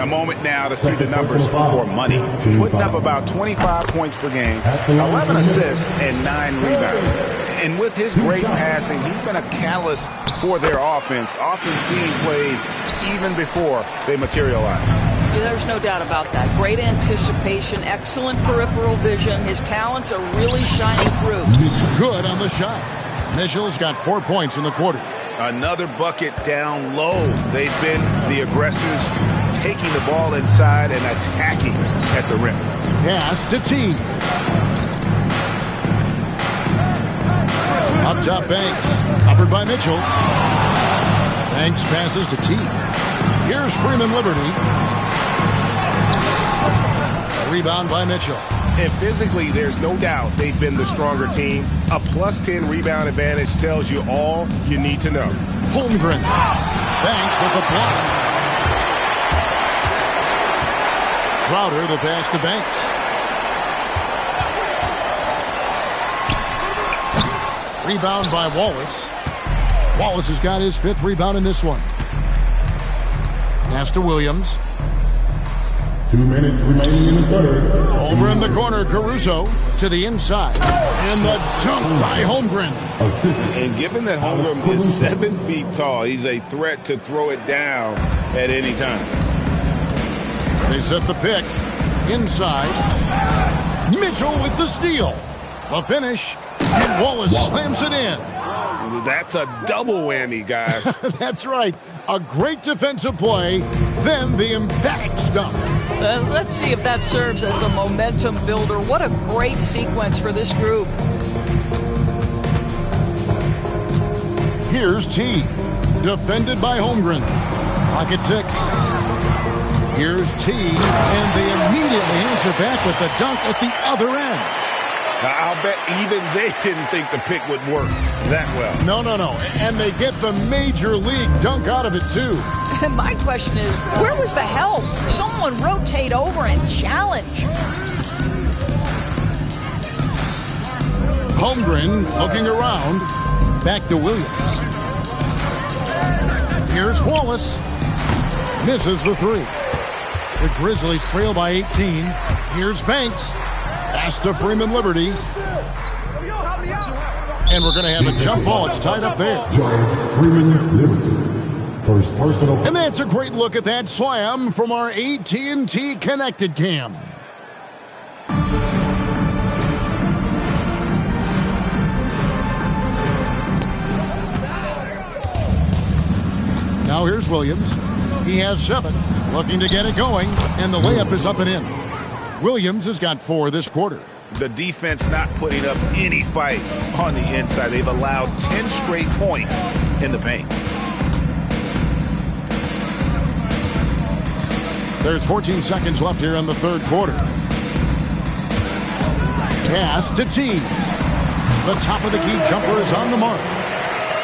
A moment now to see the numbers for money. Putting up about 25 points per game, 11 assists, and 9 rebounds. And with his great passing, he's been a catalyst for their offense, often seeing plays even before they materialize. Yeah, there's no doubt about that. Great anticipation, excellent peripheral vision. His talents are really shining through. Good on the shot. Mitchell's got 4 points in the quarter. Another bucket down low. They've been the aggressors, taking the ball inside and attacking at the rim. Pass to T. Up top, Banks. Covered by Mitchell. Banks passes to T. Here's Freeman Liberty. Rebound by Mitchell. And physically, there's no doubt they've been the stronger team. A +10 rebound advantage tells you all you need to know. Holmgren. Banks with the block. Crowder, the pass to Banks. Rebound by Wallace. Wallace has got his 5th rebound in this one. Pass to Williams. 2 minutes remaining in the third. Over in the corner, Caruso to the inside. And the dunk by Holmgren. And given that Holmgren is 7 feet tall, he's a threat to throw it down at any time. They set the pick. Inside. Mitchell with the steal. The finish. And Wallace slams it in. That's a double whammy, guys. That's right. A great defensive play, then the emphatic stop. Let's see if that serves as a momentum builder. What a great sequence for this group. Here's T. Defended by Holmgren. Pocket 6. Here's T. And they immediately answer back with the dunk at the other end. I'll bet even they didn't think the pick would work that well. No. And they get the major league dunk out of it, too. And my question is, where was the help? Someone rotate over and challenge. Holmgren looking around. Back to Williams. Here's Wallace. Misses the 3. The Grizzlies trail by 18. Here's Banks. Pass to Freeman Liberty. And we're going to have a jump ball. It's tied up there. Freeman Liberty. First personal. And that's a great look at that slam from our AT&T Connected Cam. Now here's Williams. He has 7. Looking to get it going. And the layup is up and in. Williams has got 4 this quarter. The defense not putting up any fight on the inside. They've allowed 10 straight points in the paint. There's 14 seconds left here in the third quarter. Pass to T. The top of the key jumper is on the mark.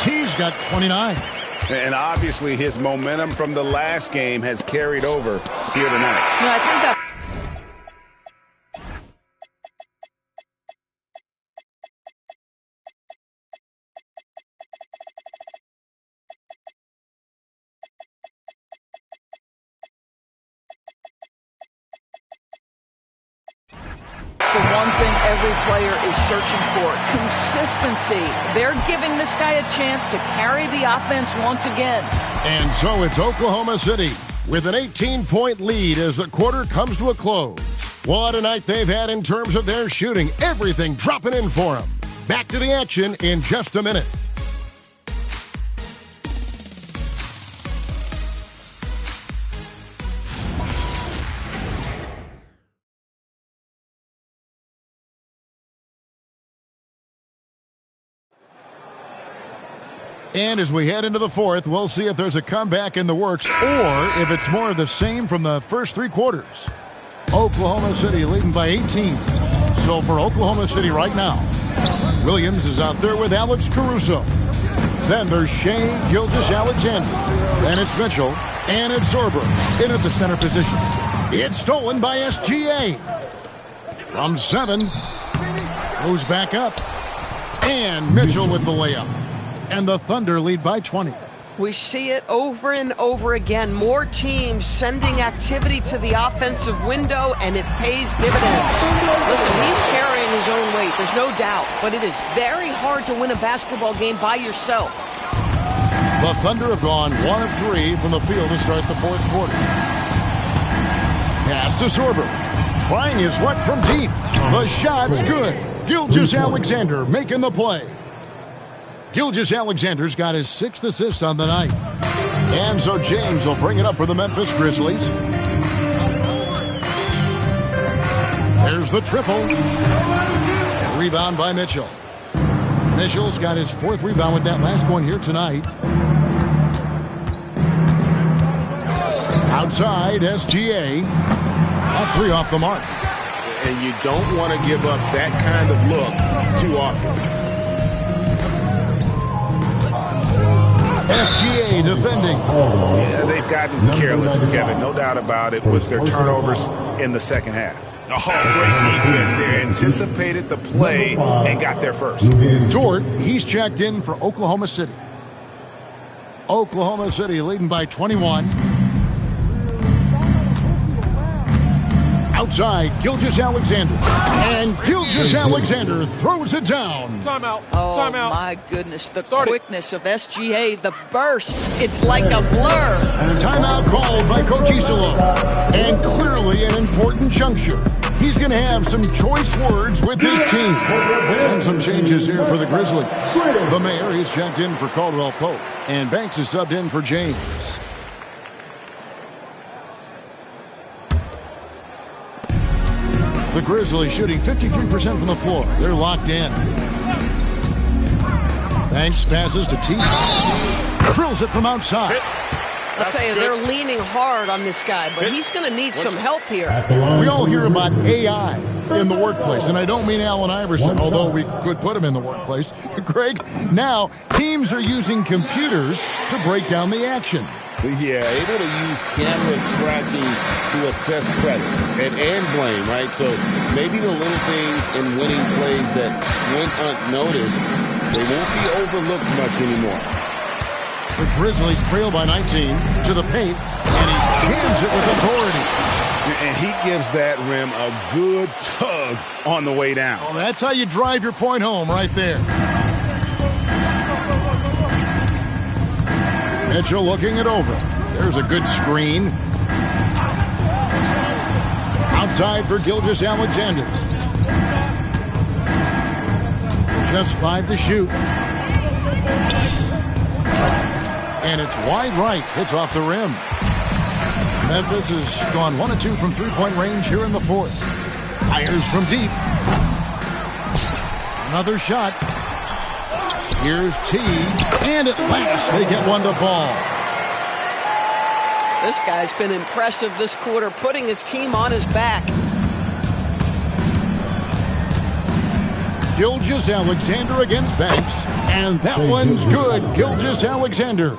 T's got 29. And obviously his momentum from the last game has carried over here tonight. I think that the one thing every player is searching for. Consistency. They're giving this guy a chance to carry the offense once again. And so it's Oklahoma City with an 18-point lead as the quarter comes to a close. What a night they've had in terms of their shooting. Everything dropping in for them. Back to the action in just a minute. And as we head into the fourth, we'll see if there's a comeback in the works or if it's more of the same from the first 3 quarters. Oklahoma City leading by 18. So for Oklahoma City right now, Williams is out there with Alex Caruso. Then there's Shea Gilgeous-Alexander. Then it's Mitchell. And it's Zorber in at the center position. It's stolen by SGA. From 7. Goes back up. And Mitchell with the layup. And the Thunder lead by 20. We see it over and over again. More teams sending activity to the offensive window, and it pays dividends. Listen, he's carrying his own weight, there's no doubt. But it is very hard to win a basketball game by yourself. The Thunder have gone 1 of 3 from the field to start the fourth quarter. Pass to Sorber. Trying his luck from deep. The shot's good. Gilgeous-Alexander making the play. Gilgeous-Alexander's got his 6th assist on the night. And so James will bring it up for the Memphis Grizzlies. There's the triple. Rebound by Mitchell. Mitchell's got his 4th rebound with that last one here tonight. Outside, SGA. That 3 off the mark. And you don't want to give up that kind of look too often. SGA defending. Yeah, they've gotten careless, Kevin. No doubt about it with their turnovers in the second half. Oh, great defense there. Anticipated the play and got there first. Dort, he's checked in for Oklahoma City. Oklahoma City leading by 21. Outside, Gilgeous-Alexander. And Gilgeous-Alexander throws it down. Timeout. Timeout. My goodness, the quickness of SGA, the burst. It's like a blur. Timeout called by Coach Isola. And clearly an important juncture. He's going to have some choice words with his team. And some changes here for the Grizzlies. The mayor is checked in for Caldwell Pope. And Banks is subbed in for James. The Grizzlies shooting 53% from the floor. They're locked in. Banks passes to T. Drills it from outside. I'll tell you, they're leaning hard on this guy, but he's going to need some help here. We all hear about AI in the workplace, and I don't mean Allen Iverson, although we could put him in the workplace. Greg, now teams are using computers to break down the action. Yeah, able to use camera tracking to assess credit and blame, right? So maybe the little things in winning plays that went unnoticed, they won't be overlooked much anymore. The Grizzlies trail by 19 to the paint, and he jams it with authority. And he gives that rim a good tug on the way down. Well, that's how you drive your point home right there. Mitchell looking it over. There's a good screen. Outside for Gilgeous-Alexander. Just 5 to shoot. And it's wide right. Hits off the rim. Memphis has gone 1 of 2 from three-point range here in the fourth. Fires from deep. Another shot. Here's T, and at last they get one to fall. This guy's been impressive this quarter, putting his team on his back. Gilgeous-Alexander against Banks, and that one's good. Gilgeous-Alexander.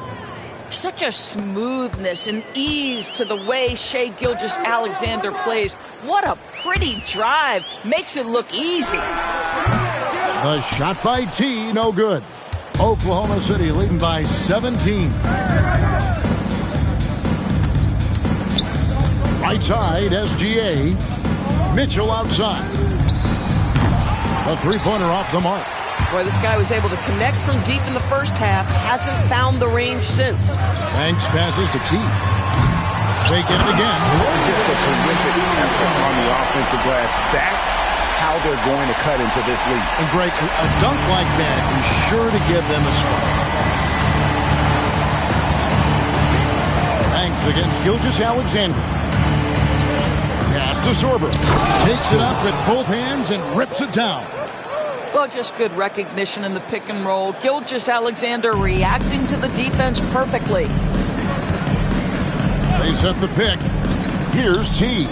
Such a smoothness and ease to the way Shai Gilgeous-Alexander plays. What a pretty drive. Makes it look easy. The shot by T, no good. Oklahoma City leading by 17. Right side, SGA. Mitchell outside. A three-pointer off the mark. Boy, this guy was able to connect from deep in the first half. Hasn't found the range since. Banks passes to T. They get it again. Just a terrific effort on the offensive glass. That's how they're going to cut into this lead. And Greg, a dunk like that is sure to give them a spark. Banks against Gilgeous-Alexander. Pass to Sorber. Takes it up with both hands and rips it down. Well, just good recognition in the pick and roll. Gilgeous-Alexander reacting to the defense perfectly. They set the pick. Here's T.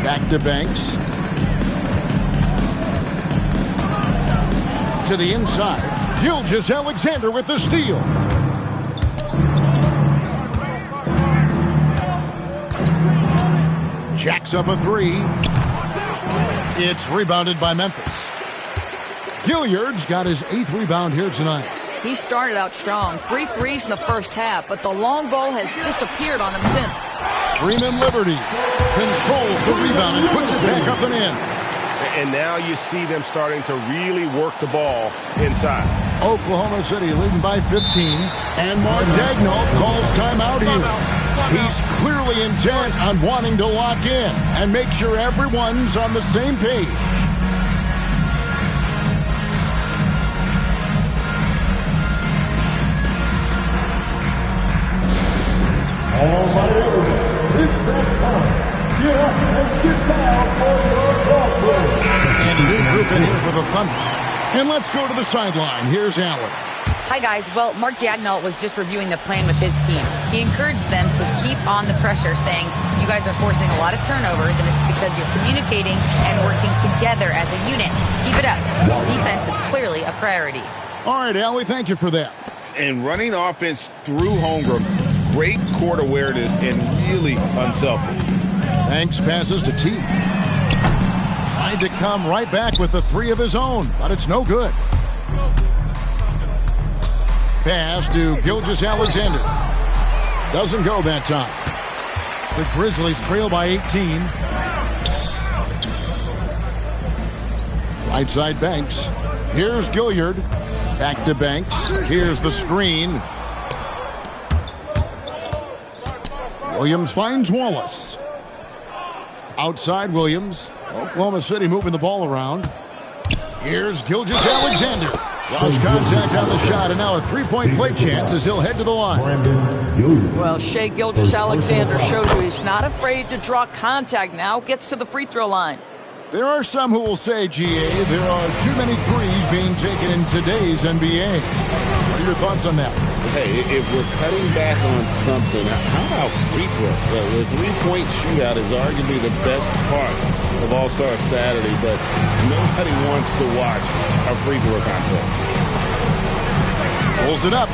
Back to Banks. To the inside. Gilgeous-Alexander with the steal. Jacks up a three. It's rebounded by Memphis. Gilliard's got his 8th rebound here tonight. He started out strong. 3 threes in the first half, but the long ball has disappeared on him since. Freeman Liberty controls the rebound and puts it back up and in. And now you see them starting to really work the ball inside. Oklahoma City leading by 15. And Mark Daigneault calls timeout here. He's clearly intent on wanting to lock in and make sure everyone's on the same page. All right, it's that time. Get up and get down for your ball. And a new group in here for the Thunder. And let's go to the sideline. Here's Allen. Hi, guys. Well, Mark Daigneault was just reviewing the plan with his team. He encouraged them to keep on the pressure, saying, you guys are forcing a lot of turnovers, and it's because you're communicating and working together as a unit. Keep it up. This defense is clearly a priority. All right, Allie, thank you for that. And running offense through Holmgren, great court awareness and really unselfish. Banks passes to T. Tried to come right back with the three of his own, but it's no good. Pass to Gilgeous-Alexander. Doesn't go that time. The Grizzlies trail by 18. Right side Banks. Here's Gilliard. Back to Banks. Here's the screen. Williams finds Wallace. Outside Williams. Oklahoma City moving the ball around. Here's Gilgeous-Alexander. Lost contact on the shot, and now a three-point play chance as he'll head to the line. Well, Shai Gilgeous-Alexander shows you he's not afraid to draw contact now. Gets to the free throw line. There are some who will say, GA, there are too many threes being taken in today's NBA. What are your thoughts on that? Hey, if we're cutting back on something, how about free throw? The three-point shootout is arguably the best part of All-Star Saturday, but nobody wants to watch a free throw contest. Pulls it up.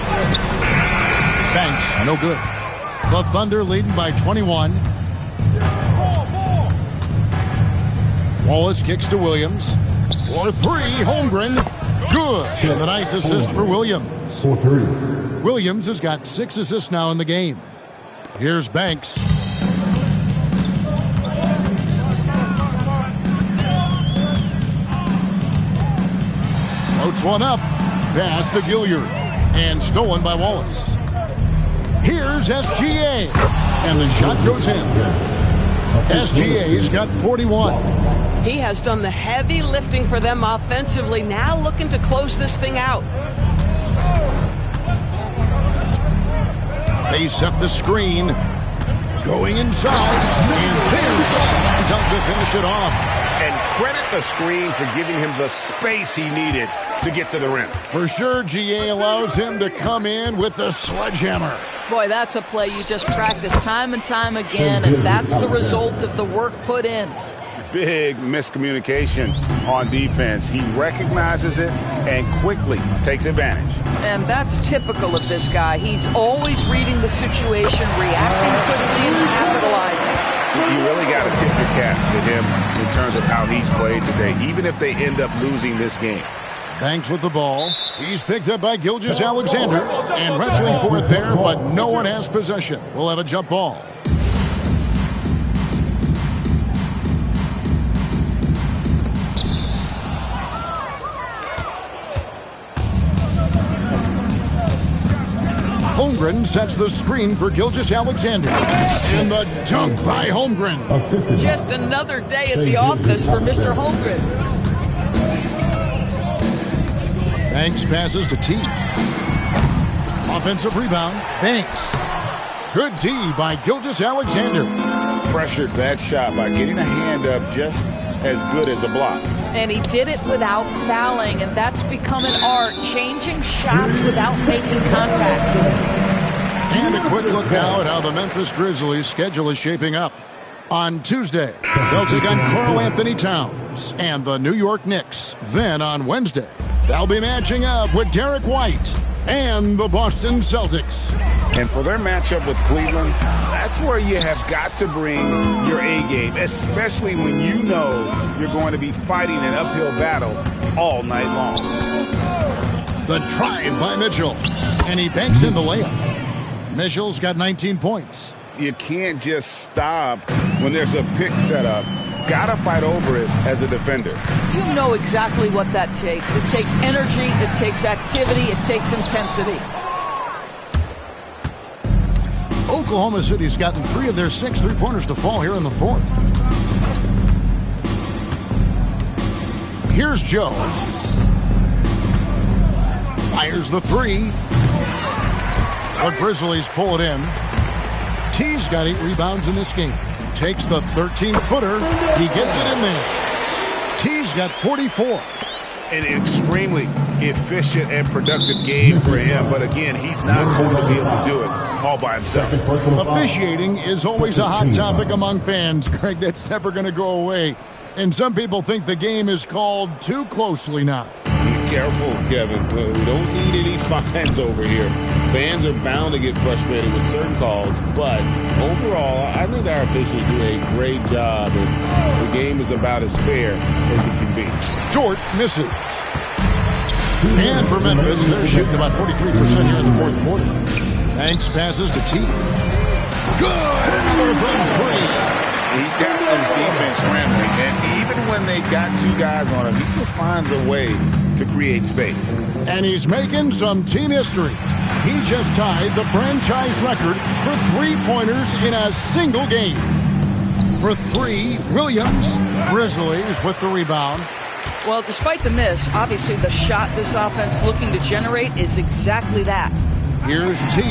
Banks, no good. The Thunder leading by 21. Wallace kicks to Williams. For three, Holmgren. Good. And a nice assist for Williams. Williams has got 6 assists now in the game. Here's Banks. Floats one up. Pass to Gilliard. And stolen by Wallace. Here's SGA. And the shot goes in. SGA's got 41. He has done the heavy lifting for them offensively, now looking to close this thing out. They set the screen. Going inside. And there's the slam dunk to finish it off. And credit the screen for giving him the space he needed to get to the rim. For sure, GA allows him to come in with the sledgehammer. Boy, that's a play you just practice time and time again, and that's the result of the work put in. Big miscommunication on defense. He recognizes it and quickly takes advantage. And that's typical of this guy. He's always reading the situation, reacting quickly, and capitalizing. You really got to tip your cap to him in terms of how he's played today, even if they end up losing this game. Banks with the ball. He's picked up by Gilgeous-Alexander. And wrestling for it there, but no one has possession. We'll have a jump ball. Holmgren sets the screen for Gilgeous-Alexander. And the dunk by Holmgren. Just another day at the office for Mr. Holmgren. Banks passes to T. Offensive rebound. Banks. Good D by Gilgeous-Alexander. Pressured that shot by getting a hand up just as good as a block. And he did it without fouling, and that's become an art, changing shots without making contact. And a quick look now at how the Memphis Grizzlies' schedule is shaping up. On Tuesday, they'll take on Karl Anthony Towns and the New York Knicks. Then on Wednesday, they'll be matching up with Derek White and the Boston Celtics. And for their matchup with Cleveland, that's where you have got to bring your A game, especially when you know you're going to be fighting an uphill battle all night long. The drive by Mitchell, and he banks in the layup. Mitchell's got 19 points. You can't just stop when there's a pick set up. Gotta fight over it as a defender. You know exactly what that takes. It takes energy, it takes activity, it takes intensity. Oklahoma City's gotten 3 of their 6 three-pointers to fall here in the fourth. Here's Joe. Fires the 3. The Grizzlies pull it in. T's got 8 rebounds in this game. Takes the 13-footer. He gets it in there. T's got 44. An extremely efficient and productive game for him, but again, he's not going to be able to do it all by himself. Officiating is always a hot topic among fans, Greg. That's never going to go away. And some people think the game is called too closely now. careful, Kevin. We don't need any fines over here. Fans are bound to get frustrated with certain calls, but overall, I think our officials do a great job, and the game is about as fair as it can be. Dort misses. And for Memphis, they're shooting about 43% here in the fourth quarter. Banks passes to T. Good! Another from three. He's got his defense scrambling, and even when they got two guys on him, he just finds a way to create space. And he's making some team history. He just tied the franchise record for three-pointers in a single game. For three, Williams. Grizzlies with the rebound. Well, despite the miss, obviously the shot this offense looking to generate is exactly that. Here's T,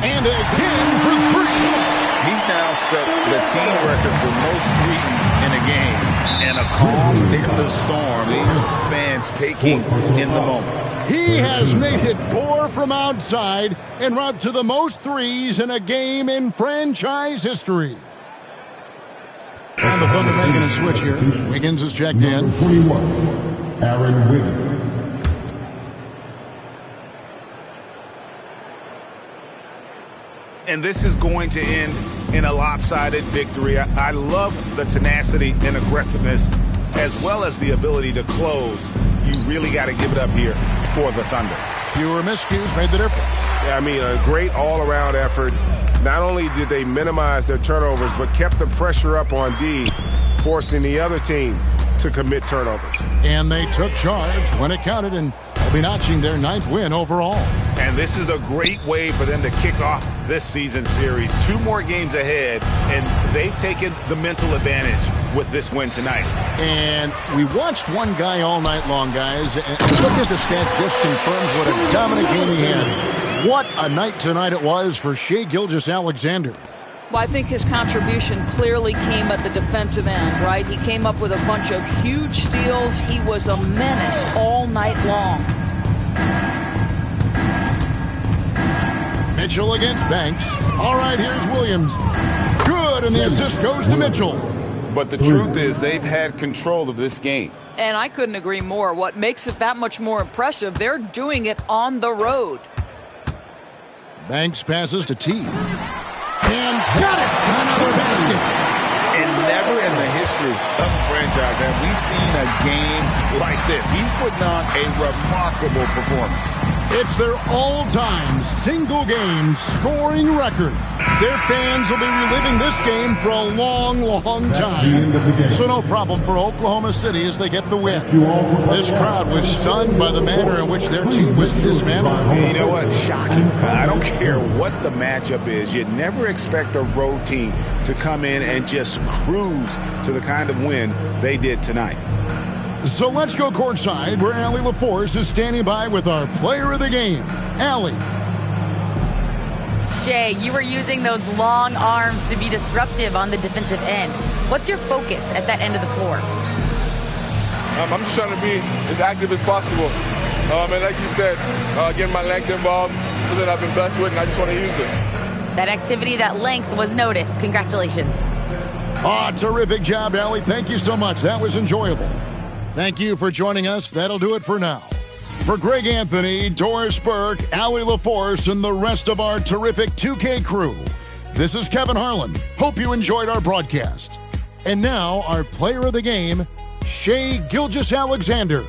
and again for three. He's now set the team record for most threes in a game. And a calm in the storm. These fans taking in the moment. He has made it 4 from outside en route to the most threes in a game in franchise history. And the Thunder making a switch here. Wiggins is checked in. 21, Aaron Wiggins. And this is going to end in a lopsided victory. I love the tenacity and aggressiveness as well as the ability to close. You really got to give it up here for the Thunder. Fewer miscues made the difference. Yeah, I mean, a great all-around effort. Not only did they minimize their turnovers, but kept the pressure up on D, forcing the other team to commit turnovers. And they took charge when it counted, and they'll be notching their 9th win overall. And this is a great way for them to kick off this season series. 2 more games ahead, and they've taken the mental advantage with this win tonight. And we watched one guy all night long, guys, and looking at the stats just confirms what a dominant game he had. What a night tonight it was for Shai Gilgeous-Alexander. Well, I think his contribution clearly came at the defensive end, right? He came up with a bunch of huge steals. He was a menace all night long. Mitchell against Banks. All right, here's Williams. Good, and the assist goes to Mitchell. But the truth is they've had control of this game. And I couldn't agree more. What makes it that much more impressive, they're doing it on the road. Banks passes to T. And got it! Another basket. And never in the history of the franchise have we seen a game like this. He's putting on a remarkable performance. It's their all-time single-game scoring record. Their fans will be reliving this game for a long, long time. So no problem for Oklahoma City as they get the win. This crowd was stunned by the manner in which their team was dismantled. And you know what? Shocking. I don't care what the matchup is. You never expect a road team to come in and just cruise to the kind of win they did tonight. So let's go courtside where Allie LaForce is standing by with our player of the game. Allie. Shai, you were using those long arms to be disruptive on the defensive end. What's your focus at that end of the floor? I'm just trying to be as active as possible. And like you said, getting my length involved, something I've been blessed with, and I just want to use it. That activity, that length was noticed. Congratulations. Terrific job, Allie. Thank you so much. That was enjoyable. Thank you for joining us. That'll do it for now. For Greg Anthony, Doris Burke, Allie LaForce, and the rest of our terrific 2K crew, this is Kevin Harlan. Hope you enjoyed our broadcast. And now, our player of the game, Shai Gilgeous-Alexander.